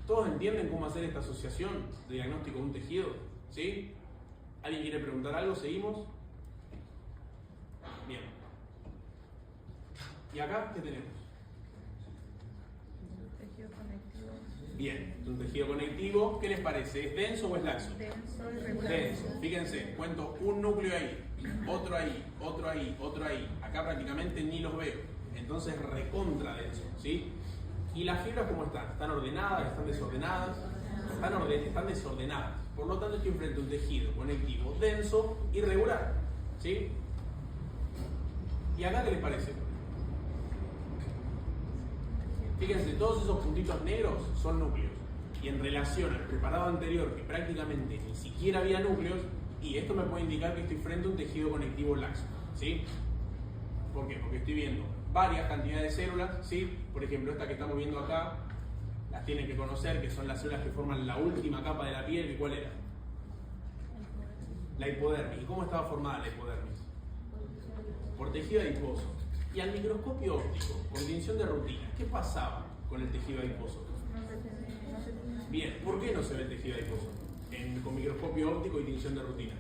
¿Todos entienden cómo hacer esta asociación de diagnóstico de un tejido? ¿Sí? ¿Alguien quiere preguntar algo? ¿Seguimos? Bien. ¿Y acá qué tenemos? Tejido conectivo. Bien, un tejido conectivo, ¿qué les parece? ¿Es denso o es laxo? Denso y regular. Denso. Fíjense, cuento un núcleo ahí, otro ahí, otro ahí, otro ahí. Acá prácticamente ni los veo. Entonces recontra denso, ¿sí? ¿Y las fibras cómo están? ¿Están ordenadas? ¿Están desordenadas? Están desordenadas. Por lo tanto estoy frente a un tejido conectivo denso y regular, ¿sí? ¿Y acá qué les parece? Fíjense, todos esos puntitos negros son núcleos. Y en relación al preparado anterior, que prácticamente ni siquiera había núcleos, y esto me puede indicar que estoy frente a un tejido conectivo laxo, ¿sí? ¿Por qué? Porque estoy viendo varias cantidades de células, ¿sí? Por ejemplo, esta que estamos viendo acá, las tienen que conocer, que son las células que forman la última capa de la piel, ¿y cuál era? La hipodermis. ¿Y cómo estaba formada la hipodermis? Por tejido adiposo. Y al microscopio óptico, por tinción de rutina, ¿qué pasaba con el tejido adiposo? Bien, ¿por qué no se ve el tejido adiposo con microscopio óptico y tinción de rutina?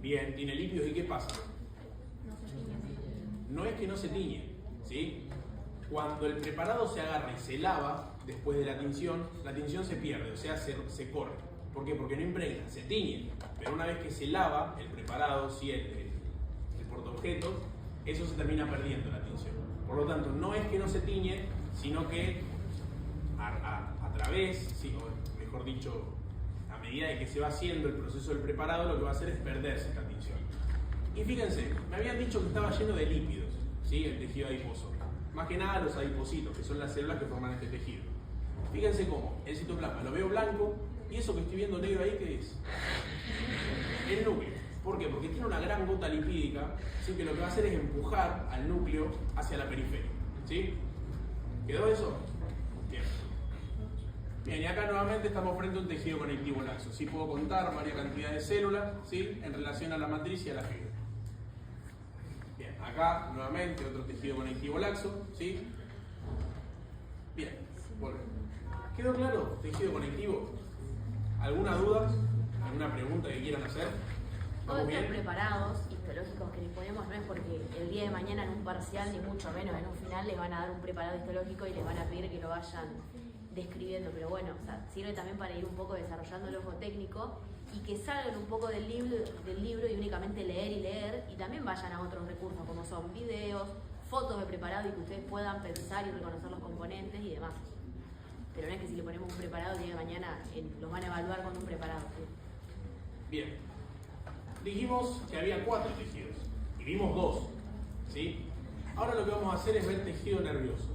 Bien, tiene lípidos, ¿y qué pasa? No es que no se tiñe, ¿sí? Cuando el preparado se agarra y se lava después de la tinción se pierde, o sea, se corre. ¿Por qué? Porque no impregna, se tiñe. Pero una vez que se lava el preparado, ¿sí? el portaobjetos, eso se termina perdiendo la tinción. Por lo tanto, no es que no se tiñe, sino que a través, ¿sí? O mejor dicho, a medida de que se va haciendo el proceso del preparado, lo que va a hacer es perderse esta tinción. Y fíjense, me habían dicho que estaba lleno de lípidos, ¿sí? El tejido adiposo. Más que nada los adipocitos, que son las células que forman este tejido. Fíjense cómo, el citoplasma lo veo blanco, y eso que estoy viendo negro ahí, ¿qué es? El núcleo. ¿Por qué? Porque tiene una gran gota lipídica, ¿sí? Que lo que va a hacer es empujar al núcleo hacia la periferia, ¿sí? ¿Quedó eso? Bien. Bien, y acá nuevamente estamos frente a un tejido conectivo laxo. Sí puedo contar varias cantidades de células, ¿sí? En relación a la matriz y a la fibra. Bien, acá nuevamente otro tejido conectivo laxo, ¿sí? Bien, volvemos. ¿Quedó claro? Tejido conectivo. ¿Alguna duda? ¿Alguna pregunta que quieran hacer? Todos estos preparados histológicos que les ponemos no es porque el día de mañana en un parcial, ni mucho menos en un final, les van a dar un preparado histológico y les van a pedir que lo vayan describiendo, pero bueno, o sea, sirve también para ir un poco desarrollando el ojo técnico y que salgan un poco del libro y únicamente leer y también vayan a otros recursos como son videos, fotos de preparado y que ustedes puedan pensar y reconocer los componentes y demás. Pero no es que si le ponemos un preparado el día de mañana los van a evaluar con un preparado. ¿Sí? Bien, dijimos que había 4 tejidos y vimos 2, ¿sí? Ahora lo que vamos a hacer es ver tejido nervioso.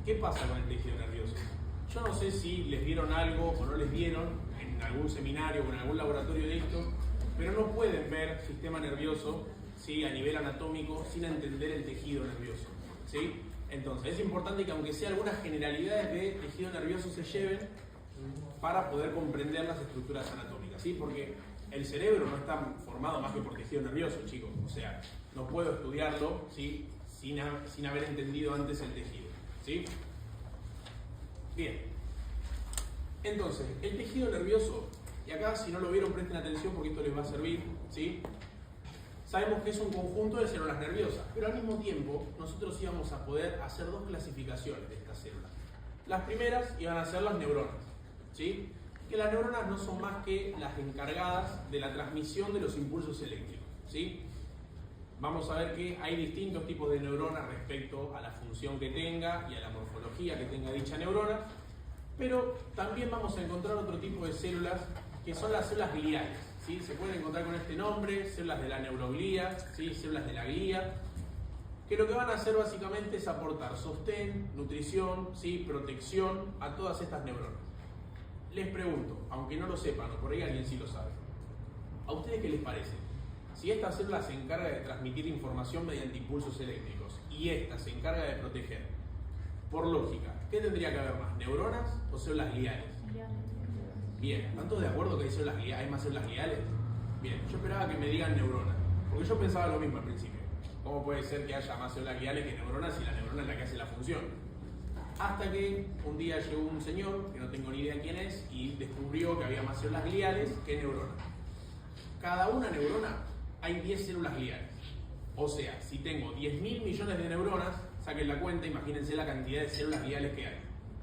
¿Qué pasa con el tejido nervioso? Yo no sé si les dieron algo o no les dieron en algún seminario o en algún laboratorio de esto, pero no pueden ver sistema nervioso, ¿sí? A nivel anatómico sin entender el tejido nervioso, ¿sí? Entonces es importante que aunque sea algunas generalidades de tejido nervioso se lleven para poder comprender las estructuras anatómicas, ¿sí? Porque el cerebro no está formado más que por tejido nervioso, chicos. O sea, no puedo estudiarlo, ¿sí? sin haber entendido antes el tejido, ¿sí? Bien. Entonces, el tejido nervioso, y acá si no lo vieron presten atención porque esto les va a servir, ¿sí? Sabemos que es un conjunto de células nerviosas, pero al mismo tiempo nosotros íbamos a poder hacer 2 clasificaciones de estas células. Las primeras iban a ser las neuronas, ¿sí? Que las neuronas no son más que las encargadas de la transmisión de los impulsos eléctricos, ¿sí? Vamos a ver que hay distintos tipos de neuronas respecto a la función que tenga y a la morfología que tenga dicha neurona, pero también vamos a encontrar otro tipo de células que son las células gliales. ¿Sí? Se pueden encontrar con este nombre, células de la neuroglía, ¿sí? Células de la glía, que lo que van a hacer básicamente es aportar sostén, nutrición, ¿sí? Protección a todas estas neuronas. Les pregunto, aunque no lo sepan, o por ahí alguien sí lo sabe, ¿a ustedes qué les parece? Si esta célula se encarga de transmitir información mediante impulsos eléctricos y esta se encarga de proteger, por lógica, ¿qué tendría que haber más? ¿Neuronas o células gliales? Bien, ¿están todos de acuerdo que hay más células gliales? Bien, yo esperaba que me digan neuronas, porque yo pensaba lo mismo al principio. ¿Cómo puede ser que haya más células gliales que neuronas si la neurona es la que hace la función? Hasta que un día llegó un señor, que no tengo ni idea quién es, y descubrió que había más células gliales que neuronas. Cada una neurona hay 10 células gliales. O sea, si tengo 10.000 millones de neuronas, saquen la cuenta, imagínense la cantidad de células gliales que hay.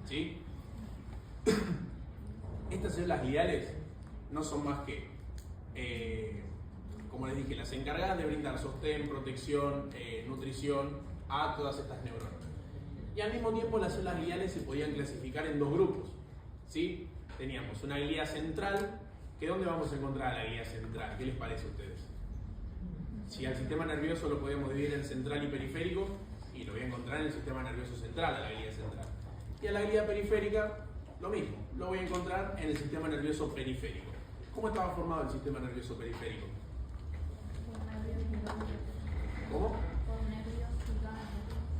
¿Sí? Estas células gliales no son más que, como les dije, las encargadas de brindar sostén, protección, nutrición a todas estas neuronas. Y al mismo tiempo las células gliales se podían clasificar en dos grupos. ¿Sí? Teníamos una glía central, que ¿dónde vamos a encontrar a la glía central? ¿Qué les parece a ustedes? Si al sistema nervioso lo podemos dividir en central y periférico, y lo voy a encontrar en el sistema nervioso central, a la glía central. Y a la glía periférica, lo mismo, lo voy a encontrar en el sistema nervioso periférico. ¿Cómo estaba formado el sistema nervioso periférico? ¿Cómo?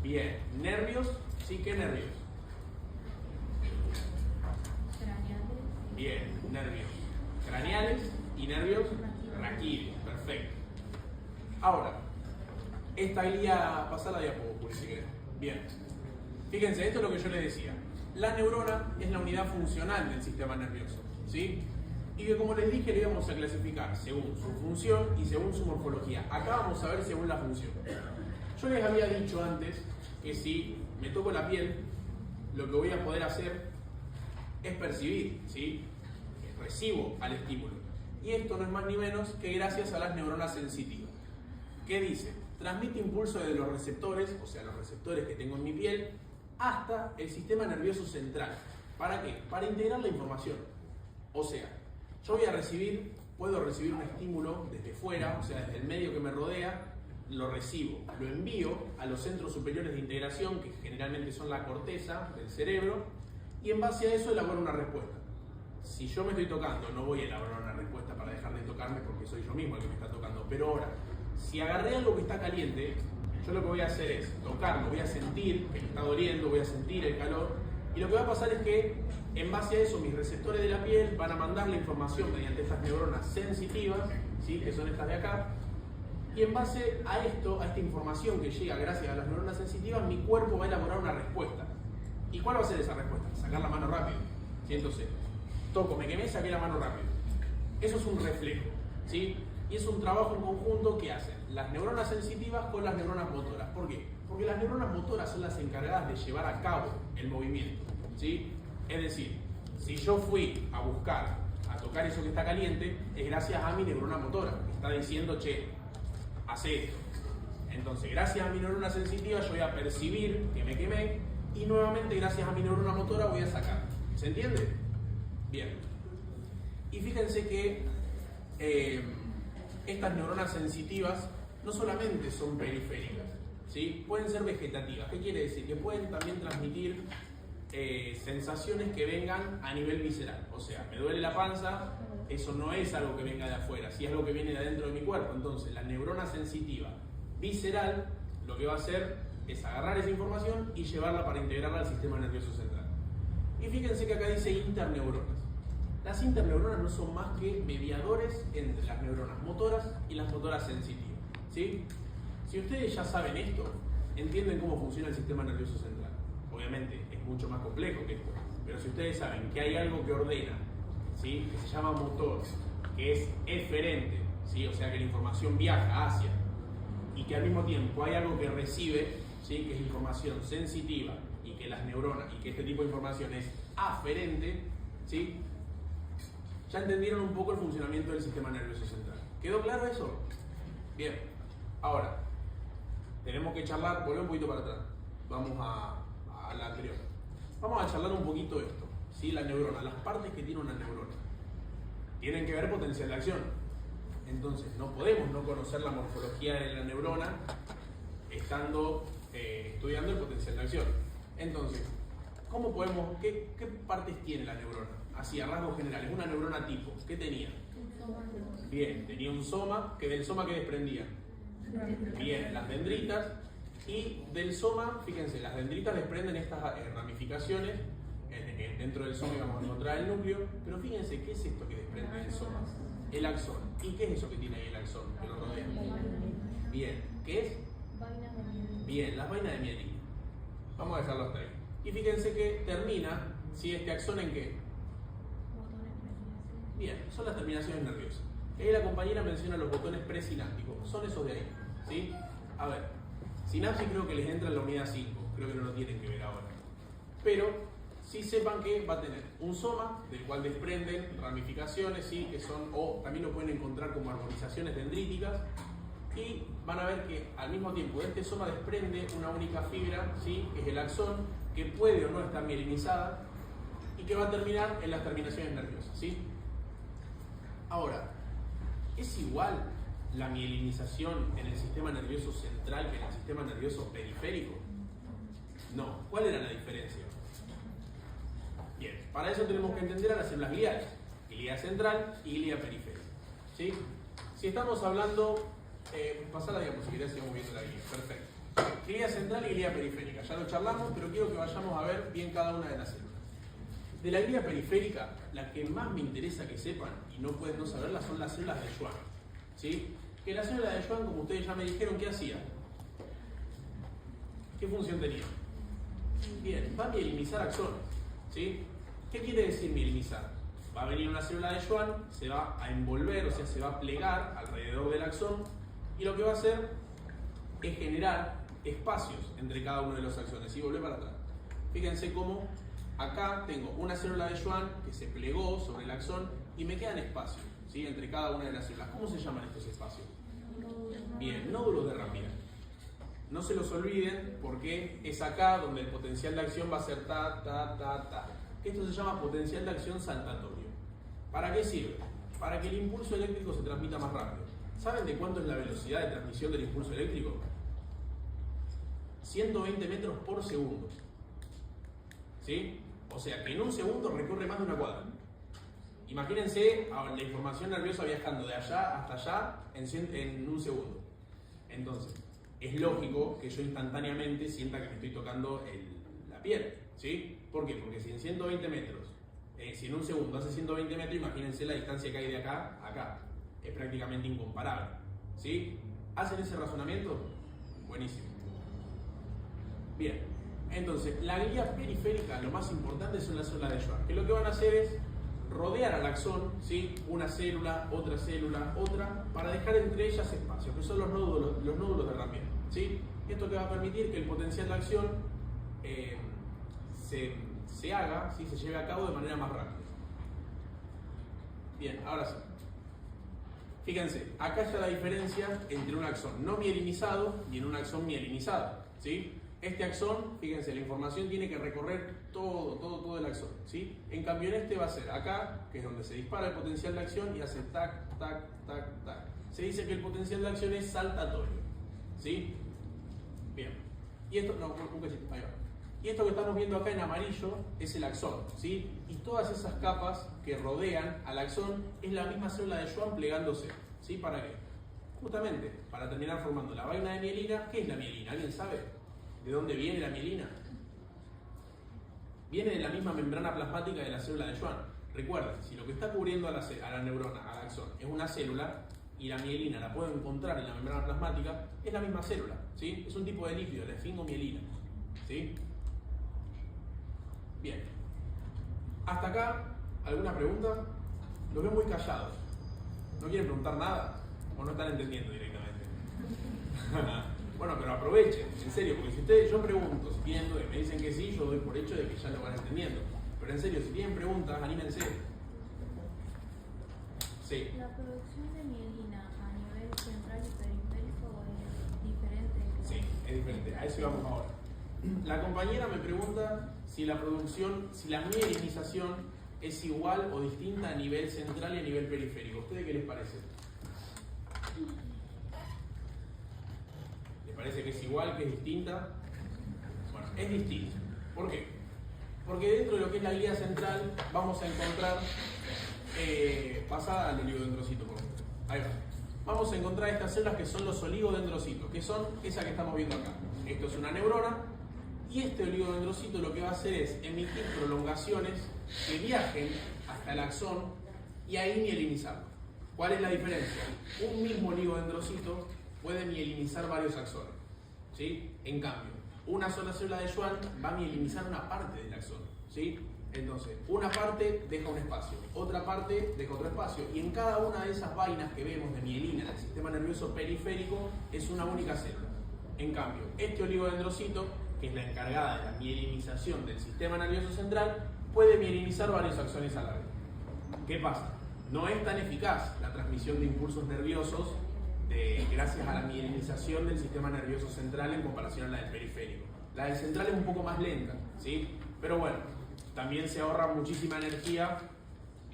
Bien, nervios, ¿sí? ¿Qué nervios? Bien, nervios craneales y nervios raquídeos, perfecto. Ahora, esta glía, pasá la diapositiva, Juli, si querés. Bien, fíjense, esto es lo que yo les decía. La neurona es la unidad funcional del sistema nervioso, ¿sí? Y que, como les dije, le íbamos a clasificar según su función y según su morfología. Acá vamos a ver según la función. Yo les había dicho antes que si me toco la piel, lo que voy a poder hacer es percibir, ¿sí? Recibo al estímulo. Y esto no es más ni menos que gracias a las neuronas sensitivas. ¿Qué dice? Transmite impulso desde los receptores, o sea, los receptores que tengo en mi piel, hasta el sistema nervioso central. ¿Para qué? Para integrar la información. O sea, yo puedo recibir un estímulo desde fuera, o sea, desde el medio que me rodea, lo recibo, lo envío a los centros superiores de integración, que generalmente son la corteza del cerebro, y en base a eso elaboro una respuesta. Si yo me estoy tocando, no voy a elaborar una respuesta para dejar de tocarme porque soy yo mismo el que me está tocando. Pero ahora, si agarré algo que está caliente, yo lo que voy a hacer es tocarlo, voy a sentir que me está doliendo, voy a sentir el calor, y lo que va a pasar es que en base a eso mis receptores de la piel van a mandar la información mediante estas neuronas sensitivas, ¿sí? Que son estas de acá, y en base a esto, a esta información que llega gracias a las neuronas sensitivas, mi cuerpo va a elaborar una respuesta. ¿Y cuál va a ser esa respuesta? Sacar la mano rápido, ¿sí? Entonces, toco, me quemé, saqué la mano rápido. Eso es un reflejo, ¿sí? Y es un trabajo en conjunto que hacen las neuronas sensitivas con las neuronas motoras. ¿Por qué? Porque las neuronas motoras son las encargadas de llevar a cabo el movimiento, ¿sí? Es decir, si yo fui a buscar, a tocar eso que está caliente, es gracias a mi neurona motora, que está diciendo, che, hace esto. Entonces, gracias a mi neurona sensitiva, yo voy a percibir que me quemé, y nuevamente, gracias a mi neurona motora, voy a sacar. ¿Se entiende? Bien. Y fíjense que estas neuronas sensitivas no solamente son periféricas, ¿sí? Pueden ser vegetativas. ¿Qué quiere decir? Que pueden también transmitir sensaciones que vengan a nivel visceral. O sea, me duele la panza, eso no es algo que venga de afuera, sí es algo que viene de adentro de mi cuerpo. Entonces, la neurona sensitiva visceral lo que va a hacer es agarrar esa información y llevarla para integrarla al sistema nervioso central. Y fíjense que acá dice interneuronas. Las interneuronas no son más que mediadores entre las neuronas motoras y las motoras sensitivas, ¿sí? Si ustedes ya saben esto, entienden cómo funciona el sistema nervioso central. Obviamente es mucho más complejo que esto, pero si ustedes saben que hay algo que ordena, ¿sí? Que se llama motor, que es eferente, ¿sí? O sea que la información viaja hacia, y que al mismo tiempo hay algo que recibe, ¿sí? Que es información sensitiva, y que las neuronas, y que este tipo de información es aferente, ¿sí? Ya entendieron un poco el funcionamiento del sistema nervioso central. ¿Quedó claro eso? Bien. Ahora, tenemos que charlar, volvemos un poquito para atrás. Vamos a la anterior. Vamos a charlar un poquito esto, ¿sí? La neurona, las partes que tiene una neurona. tienen que ver potencial de acción. Entonces, no podemos no conocer la morfología de la neurona estando estudiando el potencial de acción. Entonces, ¿cómo podemos, qué partes tiene la neurona? Así, a rasgos generales, una neurona tipo, ¿qué tenía? Bien, tenía un soma, que del soma que desprendía. Bien, las dendritas, y del soma, fíjense, las dendritas desprenden estas ramificaciones, dentro del soma vamos a encontrar el núcleo, pero fíjense, ¿qué es esto que desprende el soma? El axón. ¿Y qué es eso que tiene ahí el axón, que lo rodea? Bien, ¿qué es? Bien, las vainas de mielina. Vamos a dejarlo hasta ahí. Y fíjense que termina, ¿sí? Este axón ¿en qué? Bien, son las terminaciones nerviosas. Ahí la compañera menciona los botones presinápticos, son esos de ahí, ¿sí? A ver, sinapsis creo que les entra en la unidad 5, creo que no lo tienen que ver ahora. Pero sí sepan que va a tener un soma, del cual desprenden ramificaciones, ¿sí? Que son, o también lo pueden encontrar como arborizaciones dendríticas, y van a ver que al mismo tiempo este soma desprende una única fibra, ¿sí? Que es el axón, que puede o no estar mielinizada, y que va a terminar en las terminaciones nerviosas, ¿sí? Ahora, ¿es igual la mielinización en el sistema nervioso central que en el sistema nervioso periférico? No. ¿Cuál era la diferencia? Bien, para eso tenemos que entender a las células gliales, glía central y glía periférica, ¿sí? Si estamos hablando, pasá la diapositiva, sigamos viendo la glía, perfecto. Glía central y glía periférica, ya lo charlamos, pero quiero que vayamos a ver bien cada una de las células. De la glía periférica, la que más me interesa que sepan, y no pueden no saberla, son las células de Schwann, ¿sí? Que las células de Schwann, como ustedes ya me dijeron, ¿qué hacía? ¿Qué función tenía? Bien, va a mielinizar axones, ¿sí? ¿Qué quiere decir mielinizar? Va a venir una célula de Schwann, se va a envolver, o sea, se va a plegar alrededor del axón, y lo que va a hacer es generar espacios entre cada uno de los axones, y volver para atrás. Fíjense cómo acá tengo una célula de Schwann que se plegó sobre el axón y me quedan espacios, ¿sí? Entre cada una de las células. ¿Cómo se llaman estos espacios? Bien, nódulos de Rampier. No se los olviden porque es acá donde el potencial de acción va a ser ta, ta, ta, ta. Esto se llama potencial de acción saltatorio. ¿Para qué sirve? Para que el impulso eléctrico se transmita más rápido. ¿Saben de cuánto es la velocidad de transmisión del impulso eléctrico? 120 metros por segundo. ¿Sí? O sea que en un segundo recorre más de una cuadra. Imagínense la información nerviosa viajando de allá hasta allá en un segundo. Entonces, es lógico que yo instantáneamente sienta que me estoy tocando la piel. ¿Sí? ¿Por qué? Porque si en 120 metros, si en un segundo hace 120 metros, imagínense la distancia que hay de acá a acá. Es prácticamente incomparable. ¿Sí? ¿Hacen ese razonamiento? Buenísimo. Bien. Entonces, la glía periférica, lo más importante son las células de Schwann, que lo que van a hacer es rodear al axón, ¿sí? Una célula, otra, para dejar entre ellas espacios, que son los nódulos de Rampier, ¿sí? Esto que va a permitir que el potencial de acción se haga, ¿sí? Se lleve a cabo de manera más rápida. Bien, ahora sí. Fíjense, acá está la diferencia entre un axón no mielinizado y en un axón mielinizado, ¿sí? Este axón, fíjense, la información tiene que recorrer todo el axón, ¿sí? En cambio en este va a ser acá, que es donde se dispara el potencial de acción y hace tac, tac, tac, tac. Se dice que el potencial de acción es saltatorio, ¿sí? Bien. Y esto, no, un cachito, ahí va. Y esto que estamos viendo acá en amarillo es el axón, ¿sí? Y todas esas capas que rodean al axón es la misma célula de Schwann plegándose, ¿sí? ¿Para qué? Justamente, para terminar formando la vaina de mielina. ¿Qué es la mielina? ¿Alguien sabe? ¿De dónde viene la mielina? Viene de la misma membrana plasmática de la célula de Schwann. Recuerden, si lo que está cubriendo a la neurona, al axón, es una célula y la mielina la puedo encontrar en la membrana plasmática, es la misma célula, ¿sí? Es un tipo de lípido, la esfingomielina, ¿sí? Bien. Hasta acá, ¿alguna pregunta? Los veo muy callados. ¿No quieren preguntar nada? ¿O no están entendiendo directamente? Bueno, pero aprovechen, en serio, porque si ustedes, yo pregunto, si tienen dudas, me dicen que sí, yo doy por hecho de que ya lo van entendiendo. Pero en serio, si tienen preguntas, anímense. Sí. ¿La producción de mielina a nivel central y periférico es diferente? Sí, es diferente. A eso vamos ahora. La compañera me pregunta si la mielinización es igual o distinta a nivel central y a nivel periférico. ¿A ustedes qué les parece? ¿Les parece que es igual, que es distinta? Bueno, es distinta. ¿Por qué? Porque dentro de lo que es la glía central vamos a encontrar, pasada al oligodendrocito, por ejemplo. Ahí va. Vamos a encontrar estas células que son los oligodendrocitos, que son esas que estamos viendo acá. Esto es una neurona, y este oligodendrocito lo que va a hacer es emitir prolongaciones que viajen hasta el axón y ahí mielinizarlo. ¿Cuál es la diferencia? Un mismo oligodendrocito puede mielinizar varios axones, ¿sí? En cambio, una sola célula de Schwann va a mielinizar una parte del axón, ¿sí? Entonces, una parte deja un espacio, otra parte deja otro espacio, y en cada una de esas vainas que vemos de mielina en el sistema nervioso periférico es una única célula. En cambio, este oligodendrocito, que es la encargada de la mielinización del sistema nervioso central, puede mielinizar varios axones a la vez. ¿Qué pasa? No es tan eficaz la transmisión de impulsos nerviosos gracias a la mielinización del sistema nervioso central en comparación a la del periférico. La del central es un poco más lenta, ¿sí? Pero bueno, también se ahorra muchísima energía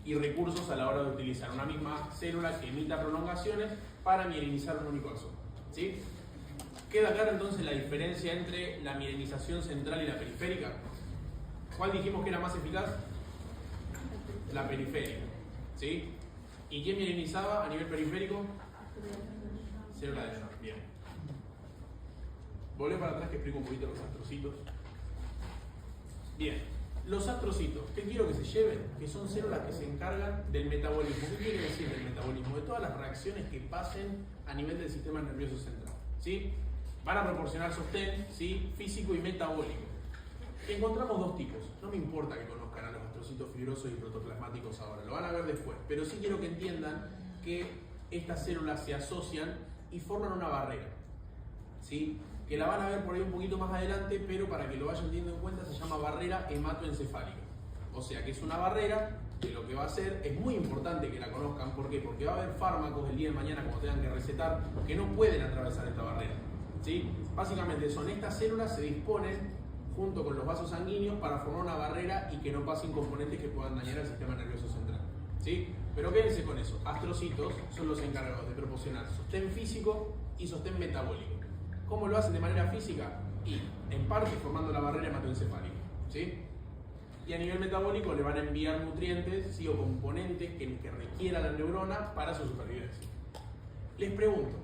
y recursos a la hora de utilizar una misma célula que emita prolongaciones para mielinizar un único axón, ¿sí? ¿Queda clara entonces la diferencia entre la mielinización central y la periférica? ¿Cuál dijimos que era más eficaz? La periférica, ¿sí? ¿Y quién mielinizaba a nivel periférico? Célula de Schwann. Bien. Volvé para atrás que explico un poquito los astrocitos. Bien. Los astrocitos, ¿qué quiero que se lleven? Que son células que se encargan del metabolismo. ¿Qué quiere decir del metabolismo? De todas las reacciones que pasen a nivel del sistema nervioso central, ¿sí? Van a proporcionar sostén, ¿sí? Físico y metabólico. Encontramos dos tipos. No me importa que conozcan a los astrocitos fibrosos y protoplasmáticos ahora, lo van a ver después. Pero sí quiero que entiendan que estas células se asocian y forman una barrera, ¿sí? Que la van a ver por ahí un poquito más adelante, pero para que lo vayan teniendo en cuenta se llama barrera hematoencefálica. O sea que es una barrera que lo que va a hacer es muy importante que la conozcan. ¿Por qué? Porque va a haber fármacos el día de mañana como tengan que recetar que no pueden atravesar esta barrera, ¿sí? Básicamente son estas células se disponen junto con los vasos sanguíneos para formar una barrera y que no pasen componentes que puedan dañar al sistema nervioso central, ¿sí? Pero quédense con eso, astrocitos son los encargados de proporcionar sostén físico y sostén metabólico. ¿Cómo lo hacen de manera física? Y en parte formando la barrera hematoencefálica, ¿sí? Y a nivel metabólico le van a enviar nutrientes, ¿sí? O componentes que requiera la neurona para su supervivencia. Les pregunto,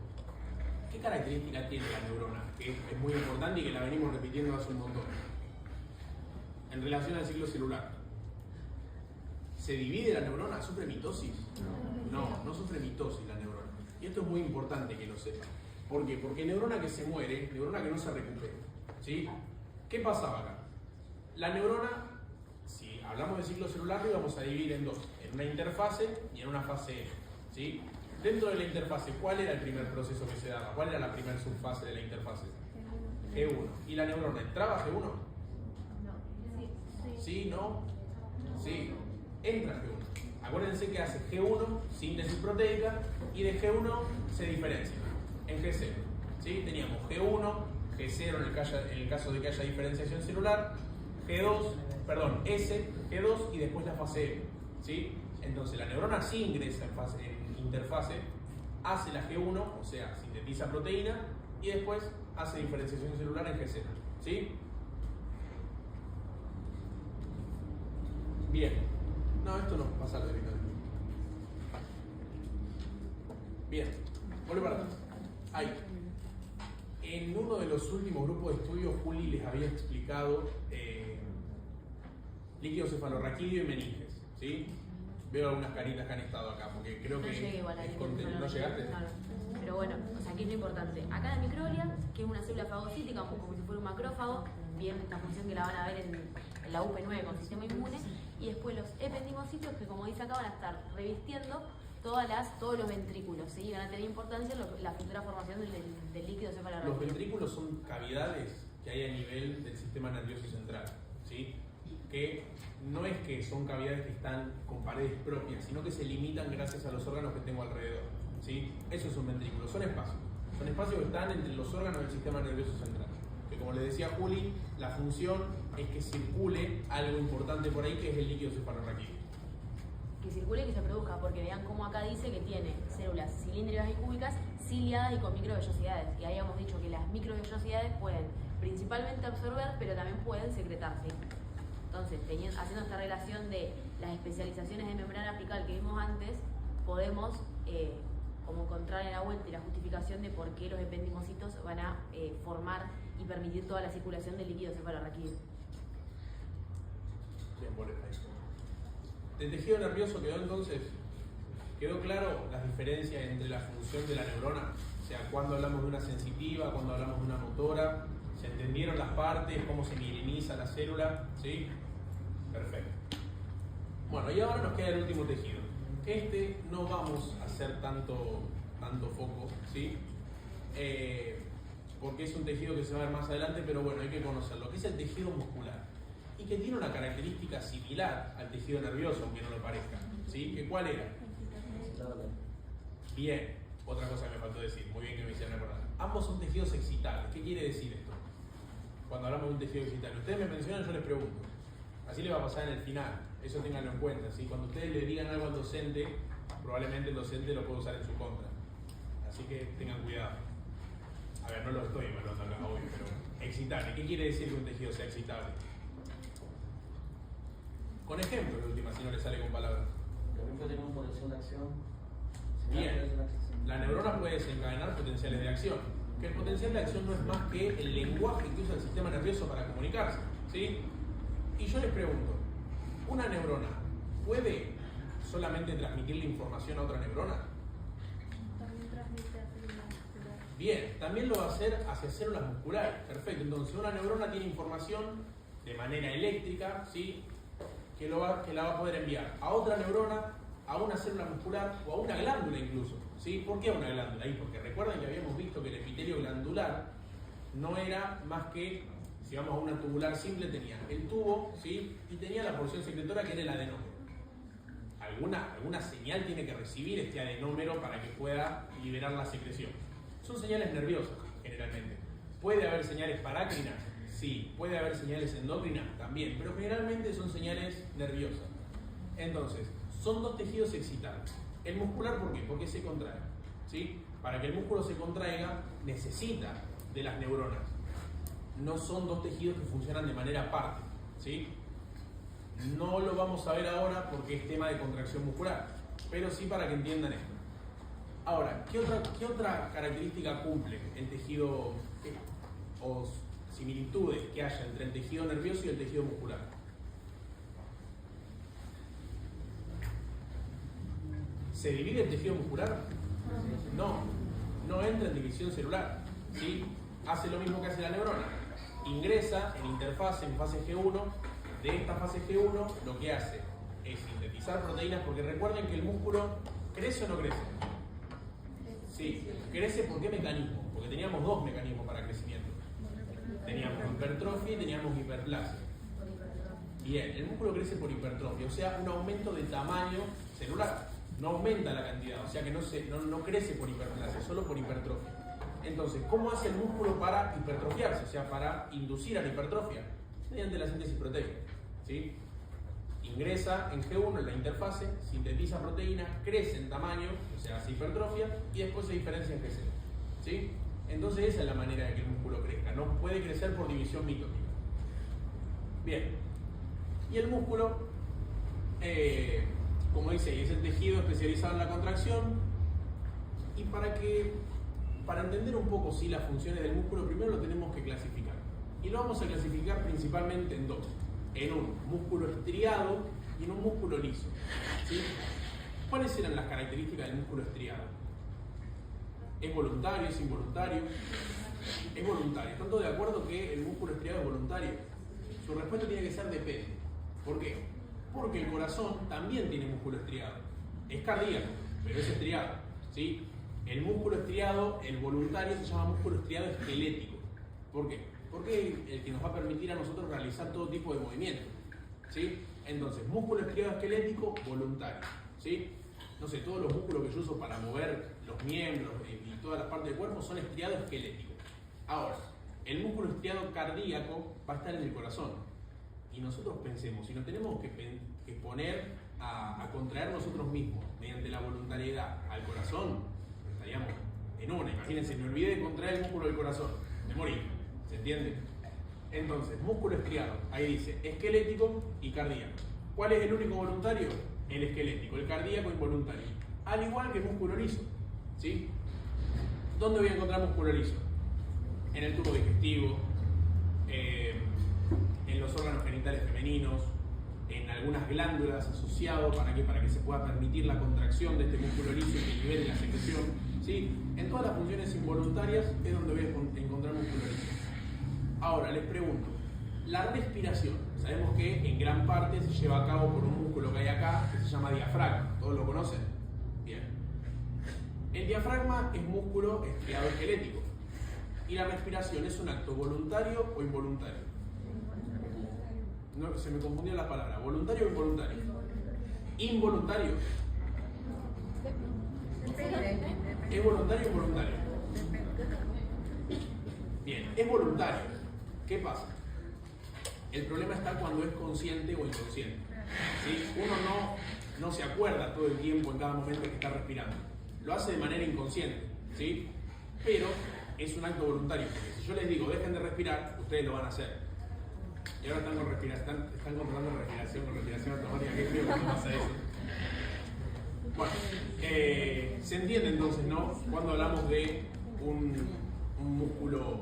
¿qué característica tiene la neurona? Que es muy importante y que la venimos repitiendo hace un montón. En relación al ciclo celular. ¿Se divide la neurona? ¿Sufre mitosis? No, no sufre mitosis la neurona. Y esto es muy importante que lo sepan. ¿Por qué? Porque neurona que se muere, neurona que no se recupera, ¿sí? ¿Qué pasaba acá? La neurona, si hablamos de ciclo celular, lo vamos a dividir en dos. En una interfase y en una fase F, ¿sí? Dentro de la interfase, ¿cuál era el primer proceso que se daba? ¿Cuál era la primera subfase de la interfase? G1. ¿Y la neurona entraba G1? No. ¿Sí? ¿No? Sí. Entra G1. Acuérdense que hace G1, síntesis proteica, y de G1 se diferencia en G0. ¿Sí? Teníamos G1, G0 en el caso de que haya diferenciación celular, S, G2 y después la fase F, ¿sí? Entonces la neurona sí ingresa en interfase, hace la G1, o sea, sintetiza proteína y después hace diferenciación celular en G0, ¿sí? Bien. No, esto no pasa directamente. Bien. Vuelve para atrás. Ahí. En uno de los últimos grupos de estudio, Juli les había explicado líquido cefalorraquídeo y meninges, ¿sí? Veo algunas caritas que han estado acá, porque creo que no llegué igual es contenido. ¿No llegaste? No. Pero bueno, o sea, aquí es lo importante. Acá la microglia, que es una célula fagocítica, como si fuera un macrófago, bien esta función que la van a ver en la UP9 con sistema inmune, y después los ependimocitos que, como dice acá, van a estar revistiendo todos los ventrículos, ¿sí? Van a tener importancia en la futura formación del líquido cefalorraquídeo. Los ventrículos son cavidades que hay a nivel del sistema nervioso central, ¿sí? Que no es que son cavidades que están con paredes propias, sino que se limitan gracias a los órganos que tengo alrededor, ¿sí? Eso es un ventrículo, son espacios que están entre los órganos del sistema nervioso central. Que como le decía Juli, la función es que circule algo importante por ahí, que es el líquido cefalorraquídeo, que circule y que se produzca, porque vean cómo acá dice que tiene células cilíndricas y cúbicas ciliadas y con microvellosidades. Y ahí hemos dicho que las microvellosidades pueden principalmente absorber, pero también pueden secretarse. Entonces, haciendo esta relación de las especializaciones de membrana apical que vimos antes, podemos como encontrar en la vuelta y la justificación de por qué los ependimocitos van a formar y permitir toda la circulación del líquido cefalorraquídeo. Bien, por ahí. Del tejido nervioso quedó entonces, quedó claro las diferencias entre la función de la neurona, o sea, cuando hablamos de una sensitiva, cuando hablamos de una motora, ¿se entendieron las partes, cómo se mieliniza la célula? ¿Sí? Perfecto. Bueno, y ahora nos queda el último tejido. Este no vamos a hacer tanto foco, ¿sí? Porque es un tejido que se va a ver más adelante, pero bueno, hay que conocerlo, que es el tejido muscular. Y que tiene una característica similar al tejido nervioso, aunque no lo parezca. ¿Sí? ¿Que cuál era? Bien, otra cosa que me faltó decir, muy bien que me hicieron acordar. Ambos son tejidos excitables. ¿Qué quiere decir esto? Cuando hablamos de un tejido excitable. Ustedes me mencionan, yo les pregunto. Así le va a pasar en el final, eso ténganlo en cuenta. ¿Sí? Cuando ustedes le digan algo al docente, probablemente el docente lo puede usar en su contra. Así que tengan cuidado. A ver, no lo estoy evaluando acá hoy, pero excitable. ¿Qué quiere decir que un tejido sea excitable? Con ejemplos, de última, si no le sale con palabras. Por ejemplo, tiene un potencial de acción. Bien, la neurona puede desencadenar potenciales de acción. Que el potencial de acción no es más que el lenguaje que usa el sistema nervioso para comunicarse. ¿Sí? Y yo les pregunto, ¿una neurona puede solamente transmitir la información a otra neurona? También transmite a células musculares. Bien, también lo va a hacer hacia células musculares. Perfecto, entonces una neurona tiene información de manera eléctrica, ¿sí? que la va a poder enviar a otra neurona, a una célula muscular o a una glándula incluso. ¿Sí? ¿Por qué a una glándula? Ahí, porque recuerden que habíamos visto que el epitelio glandular no era más que, si vamos a una tubular simple, tenía el tubo, ¿sí? y tenía la porción secretora que era el adenómero. Alguna señal tiene que recibir este adenómero para que pueda liberar la secreción. Son señales nerviosas, generalmente. ¿Puede haber señales parácrinas? Sí. ¿Puede haber señales endócrinas? También. Pero generalmente son señales nerviosas. Entonces, son dos tejidos excitables. El muscular, ¿por qué? Porque se contrae. ¿Sí? Para que el músculo se contraiga, necesita de las neuronas. No son dos tejidos que funcionan de manera aparte. ¿Sí? No lo vamos a ver ahora porque es tema de contracción muscular, pero sí para que entiendan esto. Ahora, ¿qué otra característica cumple el tejido o similitudes que haya entre el tejido nervioso y el tejido muscular? ¿Se divide el tejido muscular? No entra en división celular. ¿Sí? Hace lo mismo que hace la neurona. Ingresa en interfase, en fase G1. De esta fase G1 lo que hace es sintetizar proteínas, porque recuerden que el músculo crece o no crece. Sí, crece ¿por qué mecanismo? Porque teníamos dos mecanismos para crecimiento. Teníamos hipertrofia y teníamos hiperplasia. Bien, el músculo crece por hipertrofia, o sea, un aumento de tamaño celular. No aumenta la cantidad, o sea que no crece por hiperplasia, solo por hipertrofia. Entonces, ¿cómo hace el músculo para hipertrofiarse? O sea, para inducir a la hipertrofia. Mediante la síntesis proteica. ¿Sí? Ingresa en G1 en la interfase, sintetiza proteínas, crece en tamaño, o sea, hace hipertrofia, y después se diferencia en G0. ¿Sí? Entonces esa es la manera de que el músculo crezca. No puede crecer por división mitótica. Bien. Y el músculo, como dice, es el tejido especializado en la contracción. Y para entender un poco sí, las funciones del músculo, primero lo tenemos que clasificar. Y lo vamos a clasificar principalmente en dos. En un músculo estriado y en un músculo liso. ¿Sí? ¿Cuáles eran las características del músculo estriado? ¿Es voluntario? ¿Es involuntario? Es voluntario. ¿Están todos de acuerdo que el músculo estriado es voluntario? Su respuesta tiene que ser depende. ¿Por qué? Porque el corazón también tiene músculo estriado. Es cardíaco, pero es estriado. ¿Sí? El músculo estriado, el voluntario, se llama músculo estriado esquelético. ¿Por qué? Porque es el que nos va a permitir a nosotros realizar todo tipo de movimientos. ¿Sí? Entonces, músculo estriado esquelético, voluntario. ¿Sí? No sé, todos los músculos que yo uso para mover los miembros y todas las partes del cuerpo son estriados esqueléticos. Ahora, el músculo estriado cardíaco va a estar en el corazón. Y nosotros pensemos, si nos tenemos que poner a contraer nosotros mismos mediante la voluntariedad al corazón, estaríamos en una. Imagínense, me olvidé de contraer el músculo del corazón, me morí. ¿Se entiende? Entonces, músculo estriado, ahí dice esquelético y cardíaco. ¿Cuál es el único voluntario? El esquelético, el cardíaco involuntario. Al igual que músculo liso, ¿sí? ¿Dónde voy a encontrar músculo liso? En el tubo digestivo, en los órganos genitales femeninos, en algunas glándulas asociados, ¿para qué? Para que se pueda permitir la contracción de este músculo liso y que libere la secreción, ¿sí? En todas las funciones involuntarias es donde voy a encontrar músculo liso. Ahora, les pregunto, la respiración, sabemos que en gran parte se lleva a cabo por un músculo que hay acá, que se llama diafragma, ¿todos lo conocen? Bien. El diafragma es músculo estriado esquelético. ¿Y la respiración es un acto voluntario o involuntario? No, se me confundió la palabra. ¿Voluntario o involuntario? Involuntario. ¿Es voluntario o involuntario? Bien, es voluntario. ¿Qué pasa? El problema está cuando es consciente o inconsciente. ¿Sí? Uno no se acuerda todo el tiempo en cada momento que está respirando. Lo hace de manera inconsciente, ¿sí? Pero es un acto voluntario, porque si yo les digo dejen de respirar, ustedes lo van a hacer. Y ahora están controlando respiración automática, que creo que no pasa eso. Bueno, se entiende entonces, ¿no? Cuando hablamos de un músculo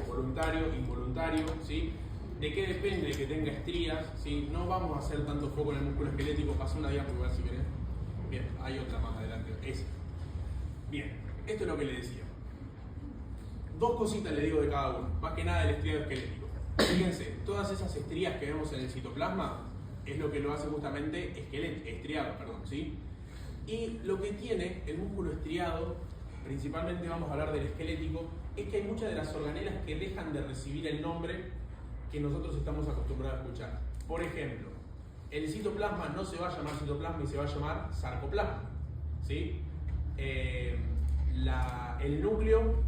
voluntario, involuntario, ¿sí? ¿De qué depende que tenga estrías? ¿Sí? No vamos a hacer tanto foco en el músculo esquelético, pasó una diapositiva si querés. Bien, hay otra más adelante, esa. Bien, esto es lo que le decía. Dos cositas le digo de cada uno, más que nada el estriado esquelético. Fíjense, todas esas estrías que vemos en el citoplasma es lo que lo hace justamente estriado, ¿sí? Y lo que tiene el músculo estriado, principalmente vamos a hablar del esquelético, es que hay muchas de las organelas que dejan de recibir el nombre que nosotros estamos acostumbrados a escuchar. Por ejemplo, el citoplasma no se va a llamar citoplasma y se va a llamar sarcoplasma, ¿sí? El núcleo,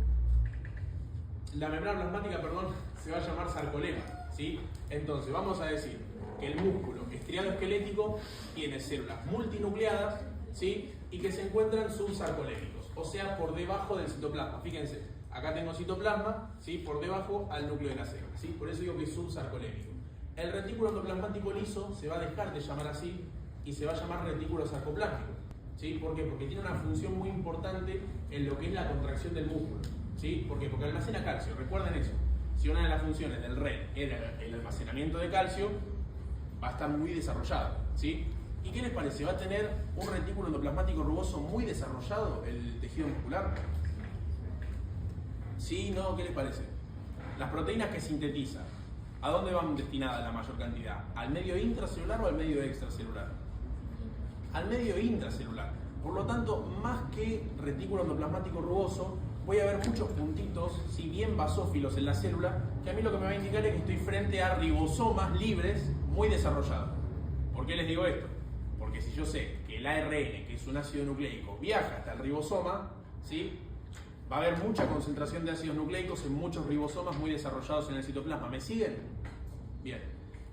la membrana plasmática, perdón, se va a llamar sarcolema, ¿sí? Entonces, vamos a decir que el músculo estriado esquelético tiene células multinucleadas, ¿sí? Y que se encuentran subsarcolémicos, o sea, por debajo del citoplasma. Fíjense, acá tengo citoplasma, ¿sí? Por debajo al núcleo de la célula, ¿sí? Por eso digo que es subsarcolémico. El retículo endoplasmático liso se va a dejar de llamar así y se va a llamar retículo sarcoplásmico, ¿sí? ¿Por qué? Porque tiene una función muy importante en lo que es la contracción del músculo, ¿sí? ¿Por qué? Porque almacena calcio, recuerden eso. Si una de las funciones del RED era el almacenamiento de calcio, va a estar muy desarrollado, ¿sí? ¿Y qué les parece? ¿Va a tener un retículo endoplasmático rugoso muy desarrollado el tejido muscular? ¿Sí? ¿No? ¿Qué les parece? Las proteínas que sintetiza, ¿a dónde van destinadas la mayor cantidad? ¿Al medio intracelular o al medio extracelular? Al medio intracelular. Por lo tanto, más que retículo endoplasmático rugoso, voy a ver muchos puntitos, si bien basófilos en la célula, que a mí lo que me va a indicar es que estoy frente a ribosomas libres muy desarrollados. ¿Por qué les digo esto? Porque si yo sé que el ARN, que es un ácido nucleico, viaja hasta el ribosoma, ¿sí? Va a haber mucha concentración de ácidos nucleicos en muchos ribosomas muy desarrollados en el citoplasma. ¿Me siguen? Bien.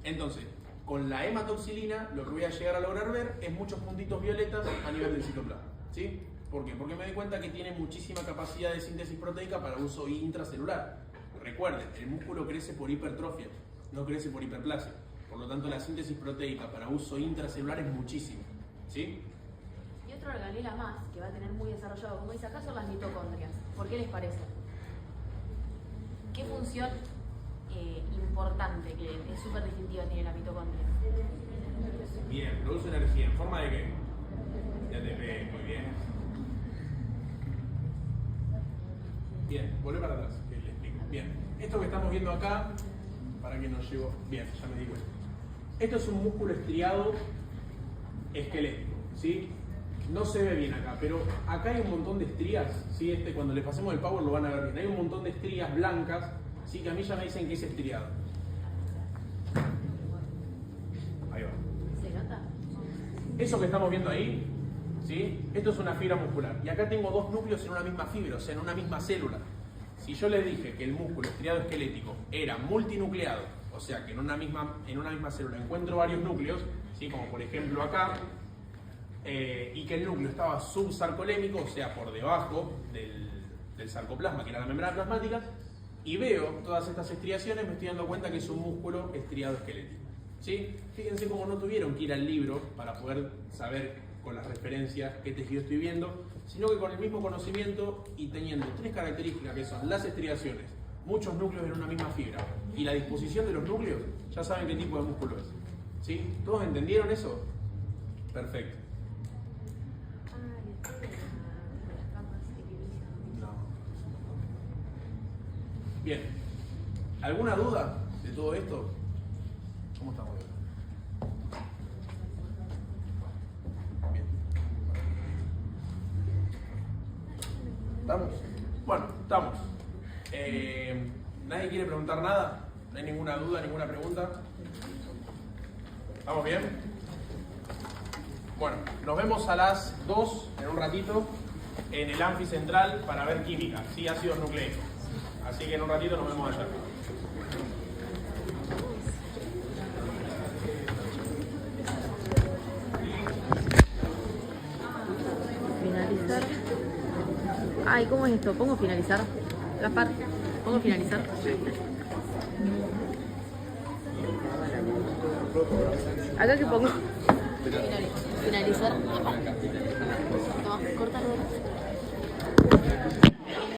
Entonces, con la hematoxilina, lo que voy a llegar a lograr ver es muchos puntitos violetas a nivel del citoplasma, ¿sí? ¿Por qué? Porque me doy cuenta que tiene muchísima capacidad de síntesis proteica para uso intracelular. Recuerden, el músculo crece por hipertrofia, no crece por hiperplasia. Por lo tanto, la síntesis proteica para uso intracelular es muchísima, ¿sí? Y otra organela más que va a tener muy desarrollado, como dice acá, son las mitocondrias. ¿Por qué les parece? ¿Qué función importante, que es súper distintiva, tiene la mitocondria? Bien, produce energía. ¿En forma de qué? De ATP, muy bien. Bien, volvé para atrás, que le explico. Bien, esto que estamos viendo acá, para que nos llevo. Bien, ya me di cuenta. Esto es un músculo estriado esquelético, ¿sí? No se ve bien acá, pero acá hay un montón de estrías, ¿sí? Cuando le pasemos el power lo van a ver bien. Hay un montón de estrías blancas, ¿sí? Que a mí ya me dicen que es estriado. Ahí va. ¿Se nota? Eso que estamos viendo ahí, ¿sí? Esto es una fibra muscular. Y acá tengo dos núcleos en una misma fibra, o sea, en una misma célula. Si yo les dije que el músculo estriado esquelético era multinucleado, o sea, que en una misma célula encuentro varios núcleos, ¿sí? Como por ejemplo acá, y que el núcleo estaba subsarcolémico, o sea, por debajo del sarcoplasma, que era la membrana plasmática, y veo todas estas estriaciones, me estoy dando cuenta que es un músculo estriado esquelético. ¿Sí? Fíjense cómo no tuvieron que ir al libro para poder saber con las referencias qué tejido estoy viendo, sino que con el mismo conocimiento y teniendo tres características que son las estriaciones, muchos núcleos en una misma fibra y la disposición de los núcleos, ya saben qué tipo de músculo es. ¿Sí? ¿Todos entendieron eso? Perfecto. No. Bien. ¿Alguna duda de todo esto? ¿Cómo estamos? Bien. ¿Estamos? Bueno, estamos. ¿Nadie quiere preguntar nada? ¿No hay ninguna duda, ninguna pregunta? ¿Estamos bien? Bueno, nos vemos a las 2 en un ratito en el Anfi Central para ver química, sí, ácidos nucleicos. Así que en un ratito nos vemos allá. Finalizar. Ay, ¿cómo es esto? ¿Pongo finalizar? Gaspar, ¿pongo finalizar? ¿Acá qué pongo? Finalizar. Toma, córtalo.